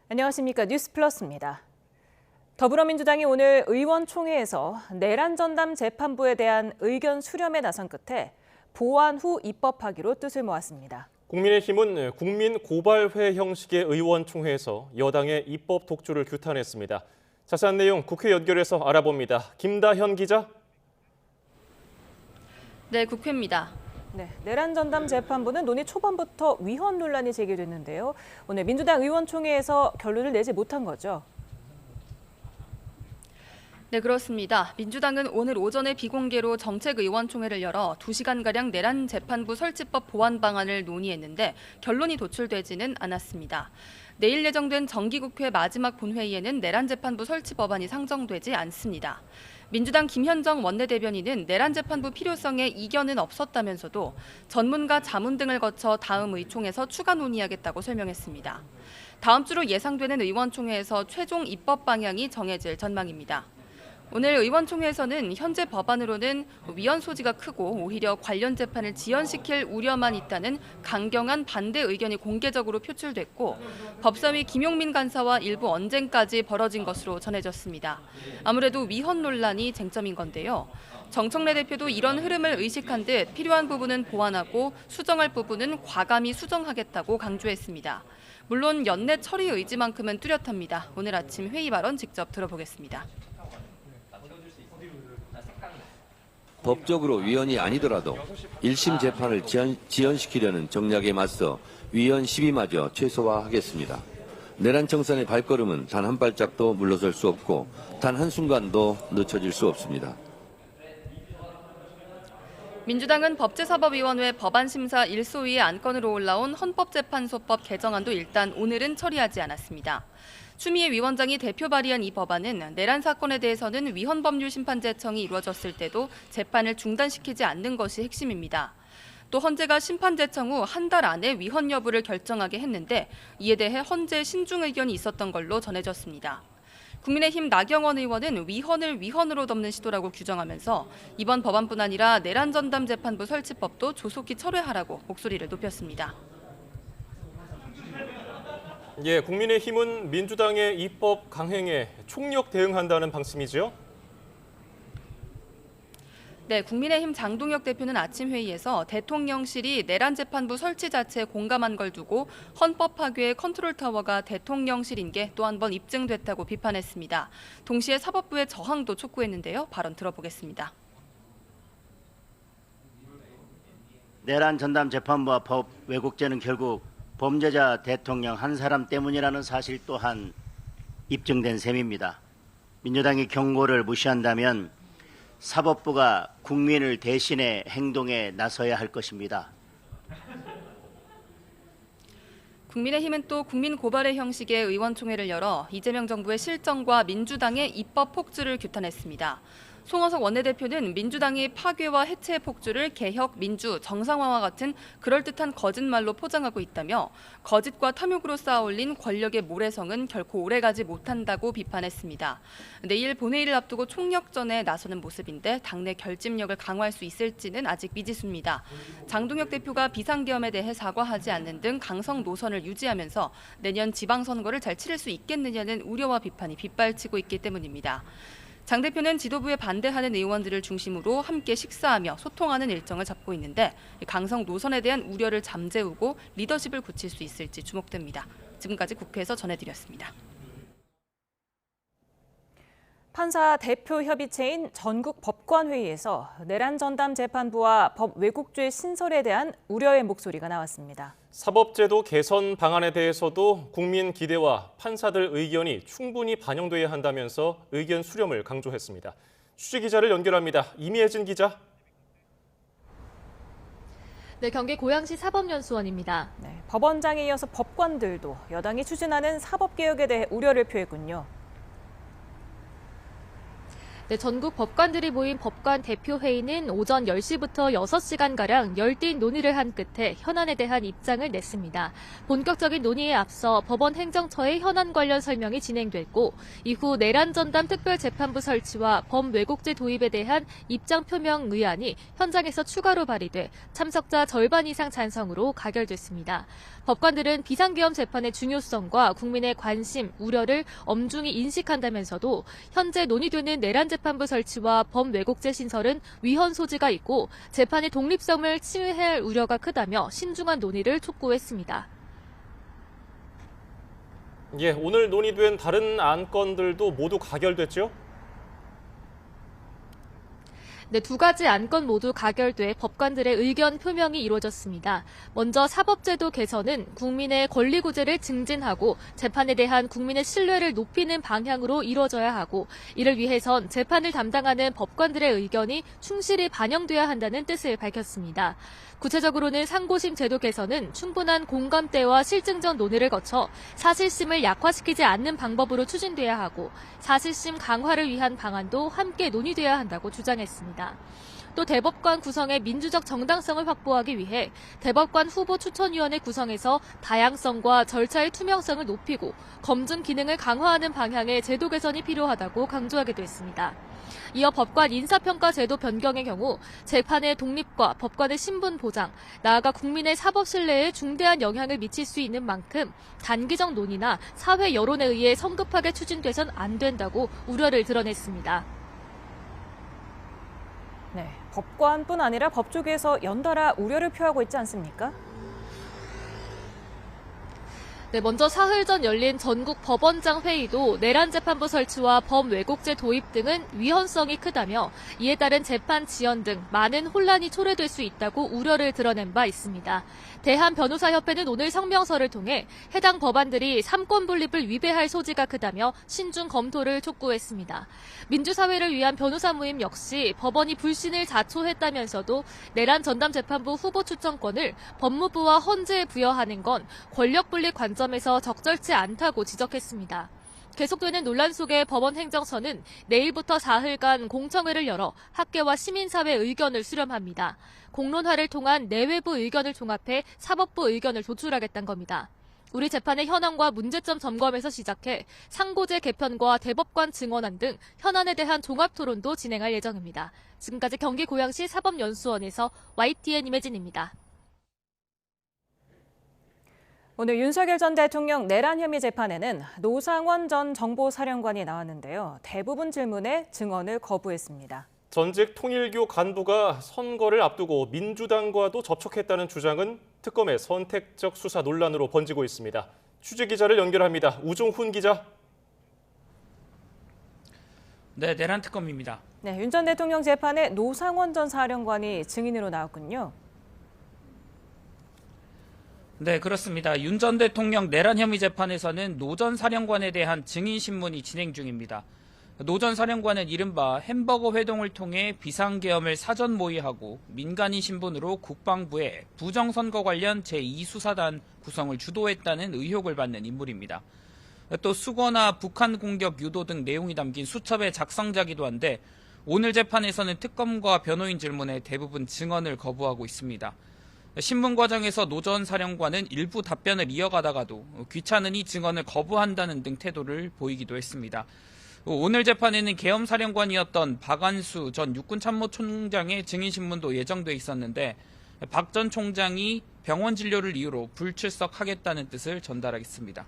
안녕하십니까. 뉴스플러스입니다. 더불어민주당이 오늘 의원총회에서 내란 전담 재판부에 대한 의견 수렴에 나선 끝에 보완 후 입법하기로 뜻을 모았습니다. 국민의힘은 국민 고발회 형식의 의원총회에서 여당의 입법 독주를 규탄했습니다. 자세한 내용 국회 연결해서 알아봅니다. 김다현 기자. 네, 국회입니다. 네, 내란 전담 재판부는 논의 초반부터 위헌 논란이 제기됐는데요. 오늘 민주당 의원총회에서 결론을 내지 못한 거죠. 네, 그렇습니다. 민주당은 오늘 오전에 비공개로 정책의원총회를 열어 2시간가량 내란 재판부 설치법 보완 방안을 논의했는데 결론이 도출되지는 않았습니다. 내일 예정된 정기국회 마지막 본회의에는 내란 재판부 설치 법안이 상정되지 않습니다. 민주당 김현정 원내대변인은 내란 재판부 필요성에 이견은 없었다면서도 전문가 자문 등을 거쳐 다음 의총에서 추가 논의하겠다고 설명했습니다. 다음 주로 예상되는 의원총회에서 최종 입법 방향이 정해질 전망입니다. 오늘 의원총회에서는 현재 법안으로는 위헌 소지가 크고 오히려 관련 재판을 지연시킬 우려만 있다는 강경한 반대 의견이 공개적으로 표출됐고 법사위 김용민 간사와 일부 언쟁까지 벌어진 것으로 전해졌습니다. 아무래도 위헌 논란이 쟁점인 건데요. 정청래 대표도 이런 흐름을 의식한 듯 필요한 부분은 보완하고 수정할 부분은 과감히 수정하겠다고 강조했습니다. 물론 연내 처리 의지만큼은 뚜렷합니다. 오늘 아침 회의 발언 직접 들어보겠습니다. 법적으로 위헌이 아니더라도 1심 재판을 지연시키려는 정략에 맞서 위헌 시비마저 최소화하겠습니다. 내란 청산의 발걸음은 단 한 발짝도 물러설 수 없고 단 한순간도 늦춰질 수 없습니다. 민주당은 법제사법위원회 법안심사 1소위의 안건으로 올라온 헌법재판소법 개정안도 일단 오늘은 처리하지 않았습니다. 추미애 위원장이 대표 발의한 이 법안은 내란 사건에 대해서는 위헌법률심판제청이 이루어졌을 때도 재판을 중단시키지 않는 것이 핵심입니다. 또 헌재가 심판제청 후 한 달 안에 위헌 여부를 결정하게 했는데 이에 대해 헌재 신중 의견이 있었던 걸로 전해졌습니다. 국민의힘 나경원 의원은 위헌을 위헌으로 덮는 시도라고 규정하면서 이번 법안뿐 아니라 내란 전담 재판부 설치법도 조속히 철회하라고 목소리를 높였습니다. 예, 국민의힘은 민주당의 입법 강행에 총력 대응한다는 방침이죠? 네, 국민의힘 장동혁 대표는 아침 회의에서 대통령실이 내란 재판부 설치 자체에 공감한 걸 두고 헌법 파괴의 컨트롤타워가 대통령실인 게 또 한 번 입증됐다고 비판했습니다. 동시에 사법부의 저항도 촉구했는데요. 발언 들어보겠습니다. 내란 전담 재판부와 법 왜곡죄는 결국 범죄자 대통령 한 사람 때문이라는 사실 또한 입증된 셈입니다. 민주당이 경고를 무시한다면 사법부가 국민을 대신해 행동에 나서야 할 것입니다. 국민의힘은 또 국민 고발의 형식의 의원총회를 열어 이재명 정부의 실정과 민주당의 입법 폭주를 규탄했습니다. 송원석 원내대표는 민주당이 파괴와 해체의 폭주를 개혁, 민주, 정상화와 같은 그럴듯한 거짓말로 포장하고 있다며 거짓과 탐욕으로 쌓아올린 권력의 모래성은 결코 오래가지 못한다고 비판했습니다. 내일 본회의를 앞두고 총력전에 나서는 모습인데 당내 결집력을 강화할 수 있을지는 아직 미지수입니다. 장동혁 대표가 비상계엄에 대해 사과하지 않는 등 강성 노선을 유지하면서 내년 지방선거를 잘 치를 수 있겠느냐는 우려와 비판이 빗발치고 있기 때문입니다. 장 대표는 지도부에 반대하는 의원들을 중심으로 함께 식사하며 소통하는 일정을 잡고 있는데 강성 노선에 대한 우려를 잠재우고 리더십을 굳힐 수 있을지 주목됩니다. 지금까지 국회에서 전해드렸습니다. 판사 대표 협의체인 전국 법관회의에서 내란 전담 재판부와 법 왜곡죄 신설에 대한 우려의 목소리가 나왔습니다. 사법제도 개선 방안에 대해서도 국민 기대와 판사들 의견이 충분히 반영돼야 한다면서 의견 수렴을 강조했습니다. 취재 기자를 연결합니다. 이미혜진 기자. 네, 경기 고양시 사법연수원입니다. 네, 법원장에 이어서 법관들도 여당이 추진하는 사법개혁에 대해 우려를 표했군요. 네, 전국 법관들이 모인 법관 대표회의는 오전 10시부터 6시간가량 열띤 논의를 한 끝에 현안에 대한 입장을 냈습니다. 본격적인 논의에 앞서 법원 행정처의 현안 관련 설명이 진행됐고 이후 내란 전담 특별재판부 설치와 범왜곡죄 도입에 대한 입장 표명 의안이 현장에서 추가로 발의돼 참석자 절반 이상 찬성으로 가결됐습니다. 법관들은 비상계엄 재판의 중요성과 국민의 관심, 우려를 엄중히 인식한다면서도 현재 논의되는 내란 재판부 설치와 범왜곡죄 신설은 위헌 소지가 있고 재판의 독립성을 침해할 우려가 크다며 신중한 논의를 촉구했습니다. 예, 오늘 논의된 다른 안건들도 모두 가결됐죠? 네, 두 가지 안건 모두 가결돼 법관들의 의견 표명이 이루어졌습니다. 먼저 사법제도 개선은 국민의 권리구제를 증진하고 재판에 대한 국민의 신뢰를 높이는 방향으로 이루어져야 하고 이를 위해선 재판을 담당하는 법관들의 의견이 충실히 반영돼야 한다는 뜻을 밝혔습니다. 구체적으로는 상고심 제도 개선은 충분한 공감대와 실증적 논의를 거쳐 사실심을 약화시키지 않는 방법으로 추진돼야 하고 사실심 강화를 위한 방안도 함께 논의돼야 한다고 주장했습니다. 또 대법관 구성의 민주적 정당성을 확보하기 위해 대법관 후보 추천위원회 구성에서 다양성과 절차의 투명성을 높이고 검증 기능을 강화하는 방향의 제도 개선이 필요하다고 강조하기도 했습니다. 이어 법관 인사평가 제도 변경의 경우 재판의 독립과 법관의 신분 보장, 나아가 국민의 사법 신뢰에 중대한 영향을 미칠 수 있는 만큼 단기적 논의나 사회 여론에 의해 성급하게 추진돼선 안 된다고 우려를 드러냈습니다. 네, 법관뿐 아니라 법조계에서 연달아 우려를 표하고 있지 않습니까? 네, 먼저 사흘 전 열린 전국 법원장 회의도 내란 재판부 설치와 범왜곡죄 도입 등은 위헌성이 크다며 이에 따른 재판 지연 등 많은 혼란이 초래될 수 있다고 우려를 드러낸 바 있습니다. 대한변호사협회는 오늘 성명서를 통해 해당 법안들이 삼권 분립을 위배할 소지가 크다며 신중 검토를 촉구했습니다. 민주사회를 위한 변호사 모임 역시 법원이 불신을 자초했다면서도 내란 전담 재판부 후보 추천권을 법무부와 헌재에 부여하는 건 권력 분립 관점에서 적절치 않다고 지적했습니다. 계속되는 논란 속에 법원 행정처는 내일부터 사흘간 공청회를 열어 학계와 시민사회 의견을 수렴합니다. 공론화를 통한 내외부 의견을 종합해 사법부 의견을 도출하겠다는 겁니다. 우리 재판의 현황과 문제점 점검에서 시작해 상고제 개편과 대법관 증언안 등 현안에 대한 종합토론도 진행할 예정입니다. 지금까지 경기 고양시 사법연수원에서 YTN 임혜진입니다. 오늘 윤석열 전 대통령 내란 혐의 재판에는 노상원 전 정보사령관이 나왔는데요. 대부분 질문에 증언을 거부했습니다. 전직 통일교 간부가 선거를 앞두고 민주당과도 접촉했다는 주장은 특검의 선택적 수사 논란으로 번지고 있습니다. 취재기자를 연결합니다. 우종훈 기자. 네, 내란 특검입니다. 네, 윤 전 대통령 재판에 노상원 전 사령관이 증인으로 나왔군요. 네, 그렇습니다. 윤 전 대통령 내란 혐의 재판에서는 노 전 사령관에 대한 증인 신문이 진행 중입니다. 노 전 사령관은 이른바 햄버거 회동을 통해 비상계엄을 사전 모의하고 민간인 신분으로 국방부에 부정선거 관련 제2수사단 구성을 주도했다는 의혹을 받는 인물입니다. 또 수거나 북한 공격 유도 등 내용이 담긴 수첩의 작성자기도 한데 오늘 재판에서는 특검과 변호인 질문에 대부분 증언을 거부하고 있습니다. 신문 과정에서 노 전 사령관은 일부 답변을 이어가다가도 귀찮으니 증언을 거부한다는 등 태도를 보이기도 했습니다. 오늘 재판에는 계엄 사령관이었던 박안수 전 육군참모총장의 증인신문도 예정돼 있었는데 박 전 총장이 병원 진료를 이유로 불출석하겠다는 뜻을 전달하겠습니다.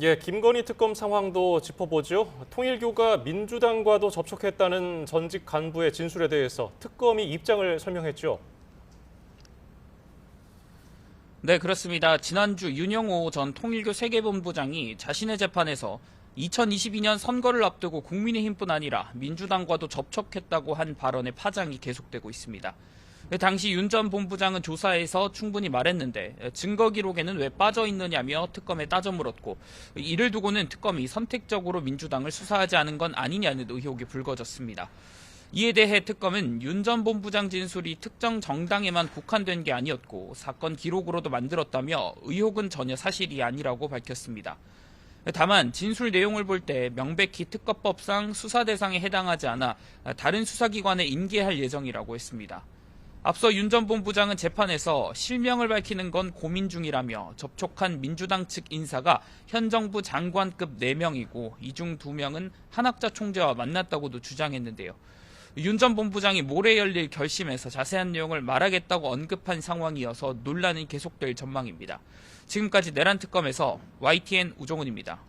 예, 김건희 특검 상황도 짚어보죠. 통일교가 민주당과도 접촉했다는 전직 간부의 진술에 대해서 특검이 입장을 설명했죠. 네, 그렇습니다. 지난주 윤영호 전 통일교 세계본부장이 자신의 재판에서 2022년 선거를 앞두고 국민의힘뿐 아니라 민주당과도 접촉했다고 한 발언의 파장이 계속되고 있습니다. 당시 윤 전 본부장은 조사에서 충분히 말했는데 증거 기록에는 왜 빠져 있느냐며 특검에 따져 물었고 이를 두고는 특검이 선택적으로 민주당을 수사하지 않은 건 아니냐는 의혹이 불거졌습니다. 이에 대해 특검은 윤 전 본부장 진술이 특정 정당에만 국한된 게 아니었고 사건 기록으로도 만들었다며 의혹은 전혀 사실이 아니라고 밝혔습니다. 다만 진술 내용을 볼 때 명백히 특검법상 수사 대상에 해당하지 않아 다른 수사기관에 인계할 예정이라고 했습니다. 앞서 윤 전 본부장은 재판에서 실명을 밝히는 건 고민 중이라며 접촉한 민주당 측 인사가 현 정부 장관급 4명이고 이 중 2명은 한학자 총재와 만났다고도 주장했는데요. 윤 전 본부장이 모레 열릴 결심에서 자세한 내용을 말하겠다고 언급한 상황이어서 논란이 계속될 전망입니다. 지금까지 내란특검에서 YTN 우종훈입니다.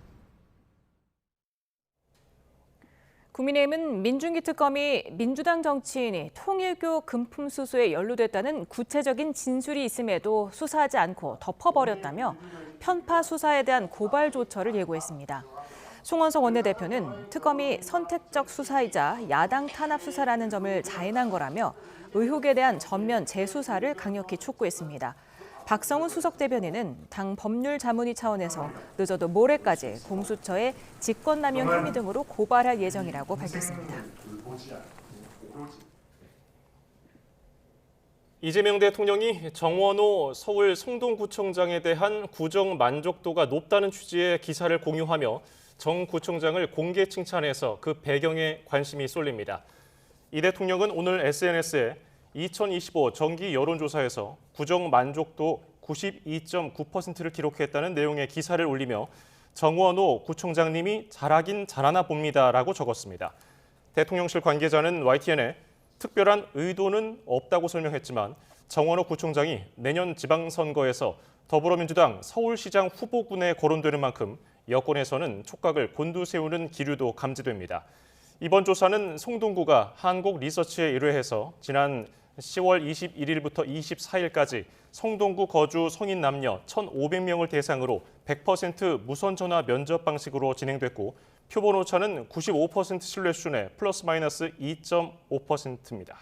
국민의힘은 민중기 특검이 민주당 정치인이 통일교 금품 수수에 연루됐다는 구체적인 진술이 있음에도 수사하지 않고 덮어버렸다며 편파 수사에 대한 고발 조처를 예고했습니다. 송원석 원내대표는 특검이 선택적 수사이자 야당 탄압 수사라는 점을 자인한 거라며 의혹에 대한 전면 재수사를 강력히 촉구했습니다. 박성훈 수석 대변인은 당 법률 자문위 차원에서 늦어도 모레까지 공수처에 직권남용 혐의 등으로 고발할 예정이라고 밝혔습니다. 이재명 대통령이 정원호 서울 성동구청장에 대한 구정 만족도가 높다는 취지의 기사를 공유하며 정 구청장을 공개 칭찬해서 그 배경에 관심이 쏠립니다. 이 대통령은 오늘 SNS에 2025 정기 여론조사에서 구정 만족도 92.9%를 기록했다는 내용의 기사를 올리며 정원호 구청장님이 잘하긴 잘하나 봅니다라고 적었습니다. 대통령실 관계자는 YTN에 특별한 의도는 없다고 설명했지만 정원호 구청장이 내년 지방선거에서 더불어민주당 서울시장 후보군에 거론되는 만큼 여권에서는 촉각을 곤두세우는 기류도 감지됩니다. 이번 조사는 송동구가 한국리서치에 의뢰해서 지난 10월 21일부터 24일까지 성동구 거주 성인 남녀 1,500명을 대상으로 100% 무선 전화 면접 방식으로 진행됐고 표본 오차는 95% 신뢰 수준에 플러스 마이너스 2.5%입니다.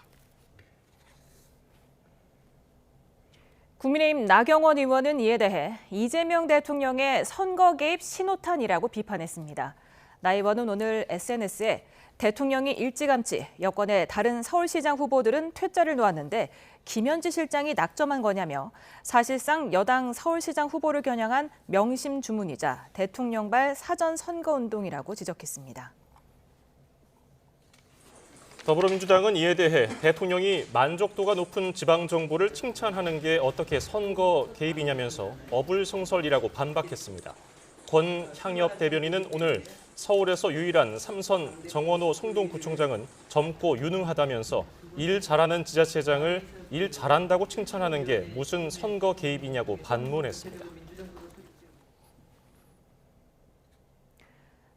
국민의힘 나경원 의원은 이에 대해 이재명 대통령의 선거 개입 신호탄이라고 비판했습니다. 나 의원은 오늘 SNS에 대통령이 일찌감치 여권의 다른 서울시장 후보들은 퇴짜를 놓았는데 김현지 실장이 낙점한 거냐며 사실상 여당 서울시장 후보를 겨냥한 명심 주문이자 대통령발 사전 선거운동이라고 지적했습니다. 더불어민주당은 이에 대해 대통령이 만족도가 높은 지방정부를 칭찬하는 게 어떻게 선거 개입이냐면서 어불성설이라고 반박했습니다. 권향엽 대변인은 오늘 서울에서 유일한 3선 정원호 성동구청장은 젊고 유능하다면서 일 잘하는 지자체장을 일 잘한다고 칭찬하는 게 무슨 선거 개입이냐고 반문했습니다.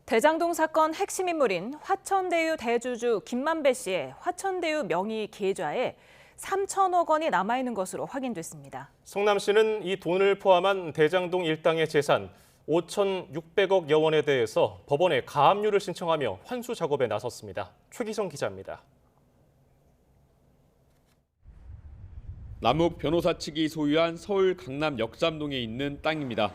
대장동 사건 핵심 인물인 화천대유 대주주 김만배 씨의 화천대유 명의 계좌에 3천억 원이 남아있는 것으로 확인됐습니다. 성남시는 이 돈을 포함한 대장동 일당의 재산 5,600억 여원에 대해서 법원에 가압류를 신청하며 환수 작업에 나섰습니다. 최기성 기자입니다. 남욱 변호사 측이 소유한 서울 강남 역삼동에 있는 땅입니다.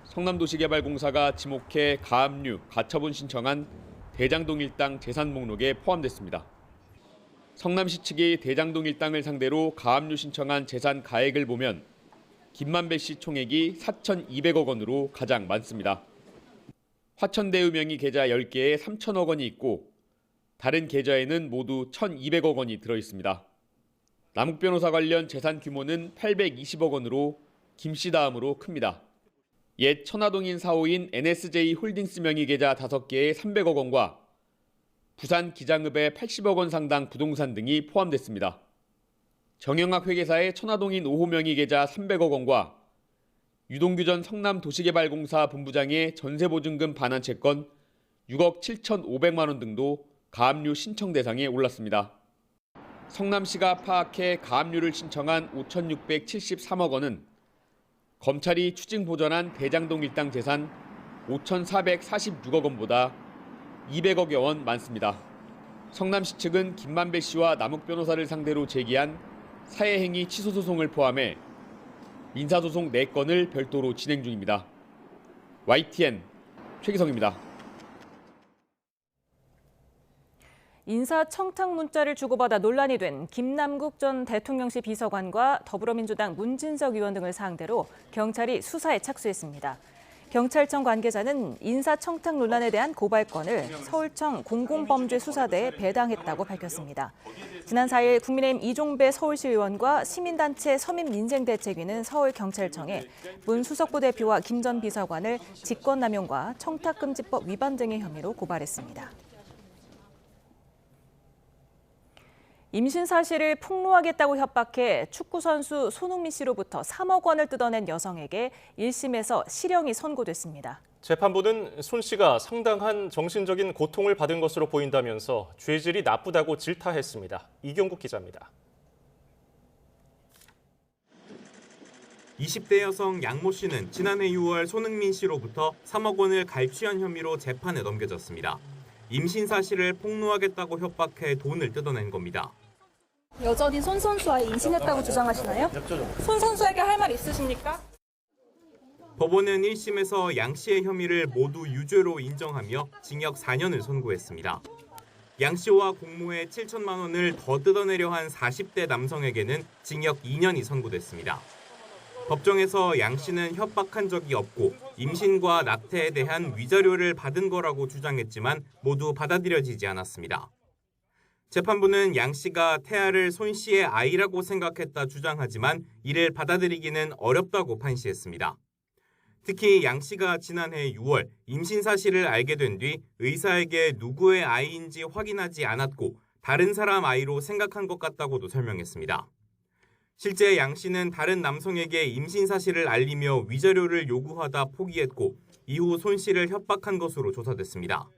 성남도시개발공사가 지목해 가압류, 가처분 신청한 대장동 일당 재산 목록에 포함됐습니다. 성남시 측이 대장동 일당을 상대로 가압류 신청한 재산 가액을 보면 김만배 씨 총액이 4,200억 원으로 가장 많습니다. 화천대유 명의 계좌 10개에 3천억 원이 있고 다른 계좌에는 모두 1,200억 원이 들어있습니다. 남욱 변호사 관련 재산 규모는 820억 원으로 김 씨 다음으로 큽니다. 옛 천화동인 사호인 NSJ 홀딩스 명의 계좌 5개에 300억 원과 부산 기장읍에 80억 원 상당 부동산 등이 포함됐습니다. 정영학 회계사의 천화동인 5호 명의 계좌 300억 원과 유동규 전 성남도시개발공사 본부장의 전세보증금 반환 채권 6억 7,500만 원 등도 가압류 신청 대상에 올랐습니다. 성남시가 파악해 가압류를 신청한 5,673억 원은 검찰이 추징 보전한 대장동 일당 재산 5,446억 원보다 200억여 원 많습니다. 성남시 측은 김만배 씨와 남욱 변호사를 상대로 제기한 사회행위 취소 소송을 포함해 민사소송 4건을 별도로 진행 중입니다. YTN 최기성입니다. 인사청탁 문자를 주고받아 논란이 된 김남국 전 대통령실 비서관과 더불어민주당 문진석 의원 등을 상대로 경찰이 수사에 착수했습니다. 경찰청 관계자는 인사청탁 논란에 대한 고발건을 서울청 공공범죄수사대에 배당했다고 밝혔습니다. 지난 4일 국민의힘 이종배 서울시 의원과 시민단체 서민민생대책위는 서울경찰청에 문 수석부 대표와 김 전 비서관을 직권남용과 청탁금지법 위반 등의 혐의로 고발했습니다. 임신 사실을 폭로하겠다고 협박해 축구선수 손흥민 씨로부터 3억 원을 뜯어낸 여성에게 1심에서 실형이 선고됐습니다. 재판부는 손 씨가 상당한 정신적인 고통을 받은 것으로 보인다면서 죄질이 나쁘다고 질타했습니다. 이경국 기자입니다. 20대 여성 양모 씨는 지난해 6월 손흥민 씨로부터 3억 원을 갈취한 혐의로 재판에 넘겨졌습니다. 임신 사실을 폭로하겠다고 협박해 돈을 뜯어낸 겁니다. 여전히 손 선수와 임신했다고 주장하시나요? 손 선수에게 할 말 있으십니까? 법원은 1심에서 양 씨의 혐의를 모두 유죄로 인정하며 징역 4년을 선고했습니다. 양 씨와 공모해 7천만 원을 더 뜯어내려 한 40대 남성에게는 징역 2년이 선고됐습니다. 법정에서 양 씨는 협박한 적이 없고 임신과 낙태에 대한 위자료를 받은 거라고 주장했지만 모두 받아들여지지 않았습니다. 재판부는 양 씨가 태아를 손 씨의 아이라고 생각했다 주장하지만 이를 받아들이기는 어렵다고 판시했습니다. 특히 양 씨가 지난해 6월 임신 사실을 알게 된 뒤 의사에게 누구의 아이인지 확인하지 않았고 다른 사람 아이로 생각한 것 같다고도 설명했습니다. 실제 양 씨는 다른 남성에게 임신 사실을 알리며 위자료를 요구하다 포기했고 이후 손 씨를 협박한 것으로 조사됐습니다.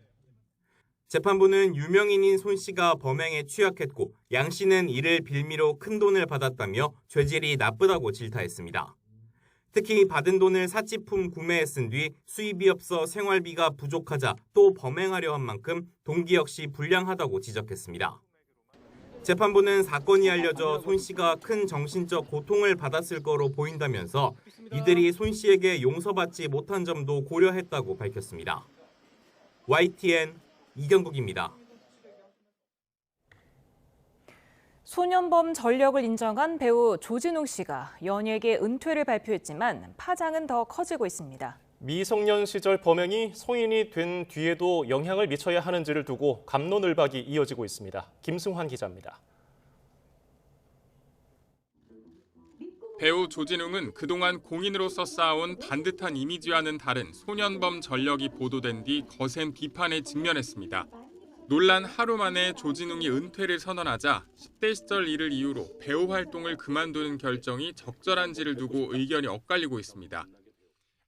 재판부는 유명인인 손 씨가 범행에 취약했고 양 씨는 이를 빌미로 큰 돈을 받았다며 죄질이 나쁘다고 질타했습니다. 특히 받은 돈을 사치품 구매에 쓴 뒤 수입이 없어 생활비가 부족하자 또 범행하려 한 만큼 동기 역시 불량하다고 지적했습니다. 재판부는 사건이 알려져 손 씨가 큰 정신적 고통을 받았을 거로 보인다면서 이들이 손 씨에게 용서받지 못한 점도 고려했다고 밝혔습니다. YTN 이경국입니다. 소년범 전력을 인정한 배우 조진웅 씨가 연예계 은퇴를 발표했지만 파장은 더 커지고 있습니다. 미성년 시절 범행이 성인이 된 뒤에도 영향을 미쳐야 하는지를 두고 갑론을박이 이어지고 있습니다. 김승환 기자입니다. 배우 조진웅은 그동안 공인으로서 쌓아온 반듯한 이미지와는 다른 소년범 전력이 보도된 뒤 거센 비판에 직면했습니다. 논란 하루 만에 조진웅이 은퇴를 선언하자 10대 시절 일을 이유로 배우 활동을 그만두는 결정이 적절한지를 두고 의견이 엇갈리고 있습니다.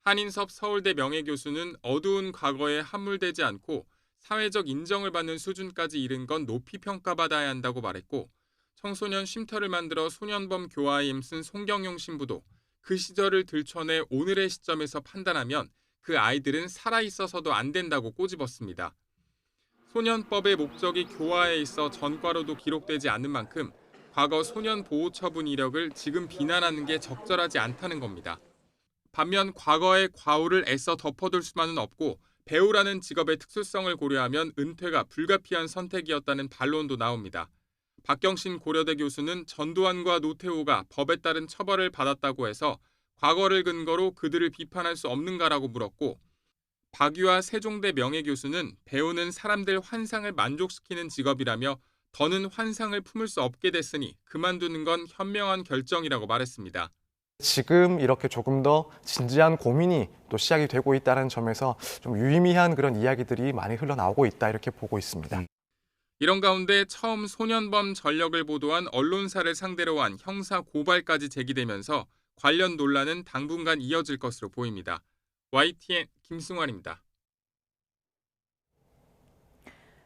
한인섭 서울대 명예교수는 어두운 과거에 함몰되지 않고 사회적 인정을 받는 수준까지 이른 건 높이 평가받아야 한다고 말했고 청소년 쉼터를 만들어 소년범 교화에 힘쓴 송경용 신부도 그 시절을 들춰내 오늘의 시점에서 판단하면 그 아이들은 살아있어서도 안 된다고 꼬집었습니다. 소년법의 목적이 교화에 있어 전과로도 기록되지 않는 만큼 과거 소년 보호 처분 이력을 지금 비난하는 게 적절하지 않다는 겁니다. 반면 과거의 과오를 애써 덮어둘 수만은 없고 배우라는 직업의 특수성을 고려하면 은퇴가 불가피한 선택이었다는 반론도 나옵니다. 박경신 고려대 교수는 전두환과 노태우가 법에 따른 처벌을 받았다고 해서 과거를 근거로 그들을 비판할 수 없는가라고 물었고 박유아 세종대 명예교수는 배우는 사람들 환상을 만족시키는 직업이라며 더는 환상을 품을 수 없게 됐으니 그만두는 건 현명한 결정이라고 말했습니다. 지금 이렇게 조금 더 진지한 고민이 또 시작이 되고 있다는 점에서 좀 유의미한 그런 이야기들이 많이 흘러나오고 있다 이렇게 보고 있습니다. 이런 가운데 처음 소년범 전력을 보도한 언론사를 상대로 한 형사 고발까지 제기되면서 관련 논란은 당분간 이어질 것으로 보입니다. YTN 김승환입니다.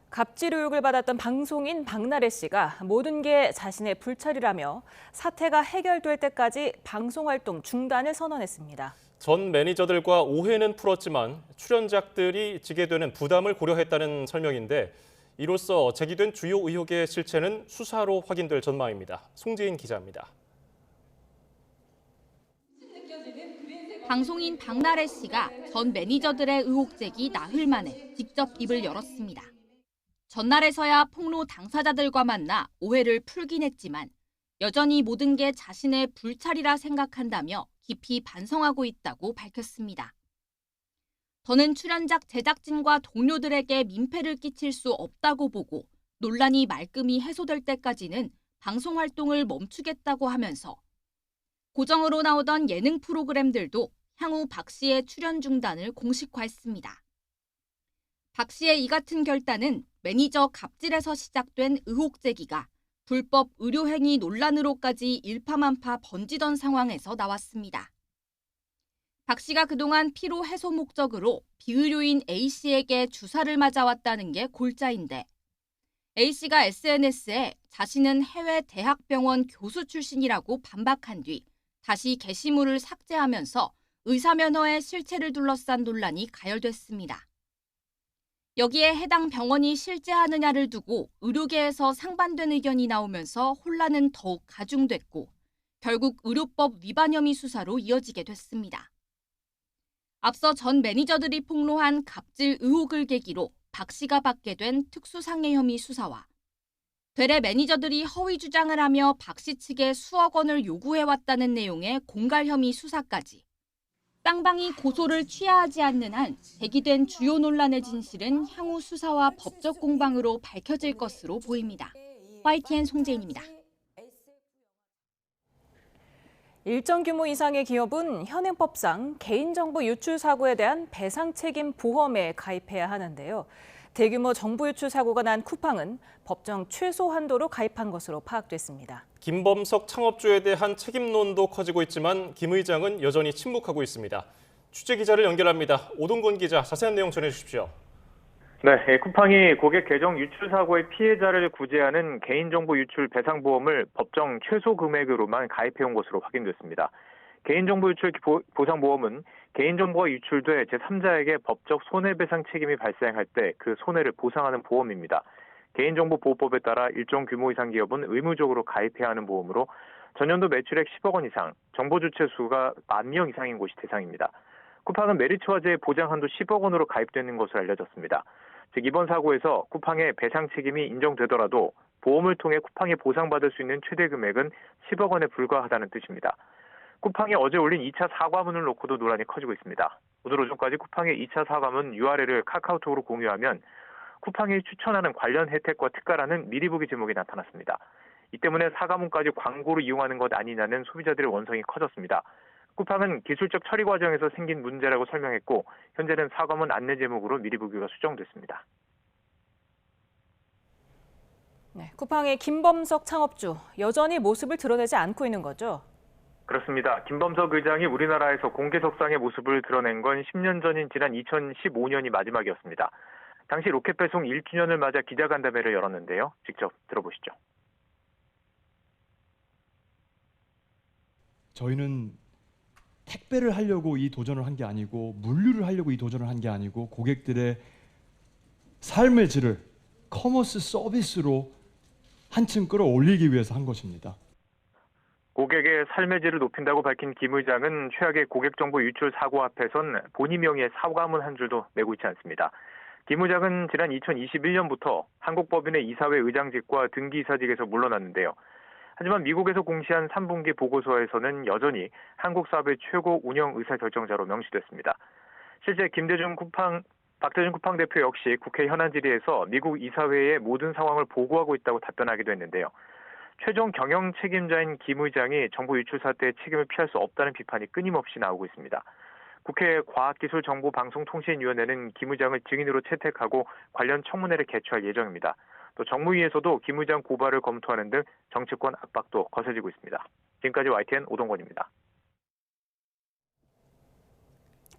갑질 의혹을 받았던 방송인 박나래 씨가 모든 게 자신의 불찰이라며 사태가 해결될 때까지 방송활동 중단을 선언했습니다. 전 매니저들과 오해는 풀었지만 출연작들이 지게 되는 부담을 고려했다는 설명인데 이로써 제기된 주요 의혹의 실체는 수사로 확인될 전망입니다. 송지인 기자입니다. 방송인 박나래 씨가 전 매니저들의 의혹 제기 나흘 만에 직접 입을 열었습니다. 전날에서야 폭로 당사자들과 만나 오해를 풀긴 했지만 여전히 모든 게 자신의 불찰이라 생각한다며 깊이 반성하고 있다고 밝혔습니다. 저는 출연작 제작진과 동료들에게 민폐를 끼칠 수 없다고 보고 논란이 말끔히 해소될 때까지는 방송 활동을 멈추겠다고 하면서 고정으로 나오던 예능 프로그램들도 향후 박 씨의 출연 중단을 공식화했습니다. 박 씨의 이 같은 결단은 매니저 갑질에서 시작된 의혹 제기가 불법 의료행위 논란으로까지 일파만파 번지던 상황에서 나왔습니다. 박 씨가 그동안 피로 해소 목적으로 비의료인 A씨에게 주사를 맞아왔다는 게 골자인데 A씨가 SNS에 자신은 해외 대학병원 교수 출신이라고 반박한 뒤 다시 게시물을 삭제하면서 의사면허의 실체를 둘러싼 논란이 가열됐습니다. 여기에 해당 병원이 실제하느냐를 두고 의료계에서 상반된 의견이 나오면서 혼란은 더욱 가중됐고 결국 의료법 위반 혐의 수사로 이어지게 됐습니다. 앞서 전 매니저들이 폭로한 갑질 의혹을 계기로 박 씨가 받게 된 특수상해 혐의 수사와 되레 매니저들이 허위 주장을 하며 박 씨 측에 수억 원을 요구해왔다는 내용의 공갈 혐의 수사까지 쌍방이 고소를 취하하지 않는 한 제기된 주요 논란의 진실은 향후 수사와 법적 공방으로 밝혀질 것으로 보입니다. YTN 송재인입니다. 일정 규모 이상의 기업은 현행법상 개인정보 유출 사고에 대한 배상 책임 보험에 가입해야 하는데요. 대규모 정보 유출 사고가 난 쿠팡은 법정 최소 한도로 가입한 것으로 파악됐습니다. 김범석 창업주에 대한 책임론도 커지고 있지만 김 의장은 여전히 침묵하고 있습니다. 취재 기자를 연결합니다. 오동건 기자, 자세한 내용 전해주십시오. 네, 쿠팡이 고객 계정 유출 사고의 피해자를 구제하는 개인정보 유출 배상보험을 법정 최소 금액으로만 가입해온 것으로 확인됐습니다. 개인정보 유출 보상보험은 개인정보가 유출돼 제3자에게 법적 손해배상 책임이 발생할 때 그 손해를 보상하는 보험입니다. 개인정보보호법에 따라 일정 규모 이상 기업은 의무적으로 가입해야 하는 보험으로 전년도 매출액 10억 원 이상, 정보 주체 수가 10,000명 이상인 곳이 대상입니다. 쿠팡은 메리츠화재의 보장 한도 10억 원으로 가입되는 것으로 알려졌습니다. 즉 이번 사고에서 쿠팡의 배상 책임이 인정되더라도 보험을 통해 쿠팡이 보상받을 수 있는 최대 금액은 10억 원에 불과하다는 뜻입니다. 쿠팡이 어제 올린 2차 사과문을 놓고도 논란이 커지고 있습니다. 오늘 오전까지 쿠팡의 2차 사과문 URL을 카카오톡으로 공유하면 쿠팡이 추천하는 관련 혜택과 특가라는 미리 보기 제목이 나타났습니다. 이 때문에 사과문까지 광고로 이용하는 것 아니냐는 소비자들의 원성이 커졌습니다. 쿠팡은 기술적 처리 과정에서 생긴 문제라고 설명했고 현재는 사과문 안내 제목으로 미리 보기가 수정됐습니다. 네, 쿠팡의 김범석 창업주, 여전히 모습을 드러내지 않고 있는 거죠? 그렇습니다. 김범석 의장이 우리나라에서 공개석상의 모습을 드러낸 건 10년 전인 지난 2015년이 마지막이었습니다. 당시 로켓 배송 1주년을 맞아 기자간담회를 열었는데요. 직접 들어보시죠. 저희는 택배를 하려고 이 도전을 한 게 아니고 물류를 하려고 이 도전을 한 게 아니고 고객들의 삶의 질을 커머스 서비스로 한층 끌어올리기 위해서 한 것입니다. 고객의 삶의 질을 높인다고 밝힌 김 의장은 최악의 고객정보 유출 사고 앞에선 본인 명의의 사과문 한 줄도 내고 있지 않습니다. 김 의장은 지난 2021년부터 한국법인의 이사회 의장직과 등기이사직에서 물러났는데요. 하지만 미국에서 공시한 3분기 보고서에서는 여전히 한국 사업의 최고 운영 의사결정자로 명시됐습니다. 실제 박대중 쿠팡 대표 역시 국회 현안 질의에서 미국 이사회의 모든 상황을 보고하고 있다고 답변하기도 했는데요. 최종 경영 책임자인 김 의장이 정보 유출 사태의 책임을 피할 수 없다는 비판이 끊임없이 나오고 있습니다. 국회 과학기술정보방송통신위원회는 김 의장을 증인으로 채택하고 관련 청문회를 개최할 예정입니다. 또 정무위에서도 김 의장 고발을 검토하는 등 정치권 압박도 거세지고 있습니다. 지금까지 YTN 오동건입니다.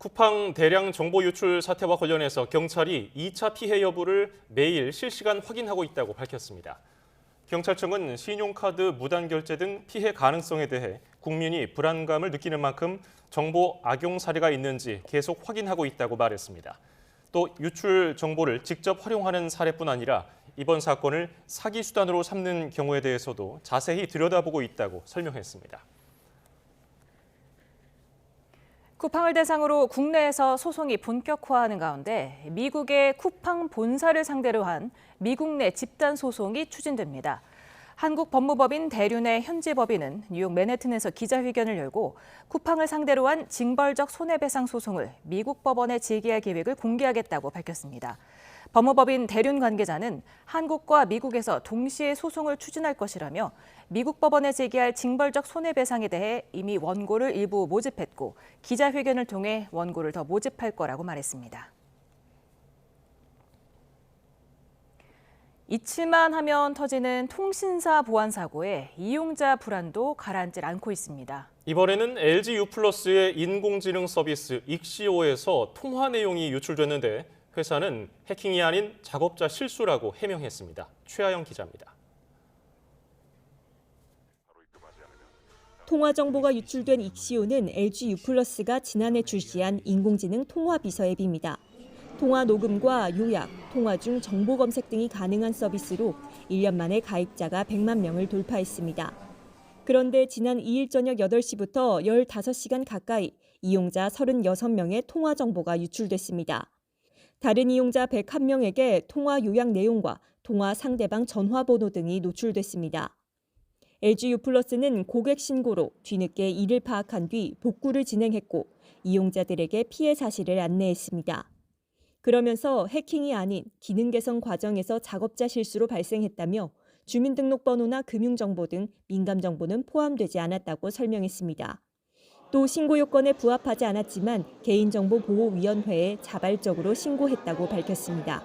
쿠팡 대량 정보 유출 사태와 관련해서 경찰이 2차 피해 여부를 매일 실시간 확인하고 있다고 밝혔습니다. 경찰청은 신용카드 무단 결제 등 피해 가능성에 대해 국민이 불안감을 느끼는 만큼 정보 악용 사례가 있는지 계속 확인하고 있다고 말했습니다. 또 유출 정보를 직접 활용하는 사례뿐 아니라 이번 사건을 사기 수단으로 삼는 경우에 대해서도 자세히 들여다보고 있다고 설명했습니다. 쿠팡을 대상으로 국내에서 소송이 본격화하는 가운데 미국의 쿠팡 본사를 상대로 한 미국 내 집단 소송이 추진됩니다. 한국법무법인 대륜의 현지 법인은 뉴욕 맨해튼에서 기자회견을 열고 쿠팡을 상대로 한 징벌적 손해배상 소송을 미국 법원에 제기할 계획을 공개하겠다고 밝혔습니다. 법무법인 대륜 관계자는 한국과 미국에서 동시에 소송을 추진할 것이라며 미국 법원에 제기할 징벌적 손해배상에 대해 이미 원고를 일부 모집했고 기자회견을 통해 원고를 더 모집할 거라고 말했습니다. 잊을만 하면 터지는 통신사 보안 사고에 이용자 불안도 가라앉질 않고 있습니다. 이번에는 LG U+의 인공지능 서비스 익시오에서 통화 내용이 유출됐는데 회사는 해킹이 아닌 작업자 실수라고 해명했습니다. 최하영 기자입니다. 통화 정보가 유출된 익시오는 LG U+가 지난해 출시한 인공지능 통화 비서 앱입니다. 통화 녹음과 요약, 통화 중 정보 검색 등이 가능한 서비스로 1년 만에 가입자가 100만 명을 돌파했습니다. 그런데 지난 2일 저녁 8시부터 15시간 가까이 이용자 36명의 통화 정보가 유출됐습니다. 다른 이용자 101명에게 통화 요약 내용과 통화 상대방 전화번호 등이 노출됐습니다. LG U+는 고객 신고로 뒤늦게 이를 파악한 뒤 복구를 진행했고 이용자들에게 피해 사실을 안내했습니다. 그러면서 해킹이 아닌 기능 개선 과정에서 작업자 실수로 발생했다며 주민등록번호나 금융정보 등 민감 정보는 포함되지 않았다고 설명했습니다. 또 신고 요건에 부합하지 않았지만 개인정보보호위원회에 자발적으로 신고했다고 밝혔습니다.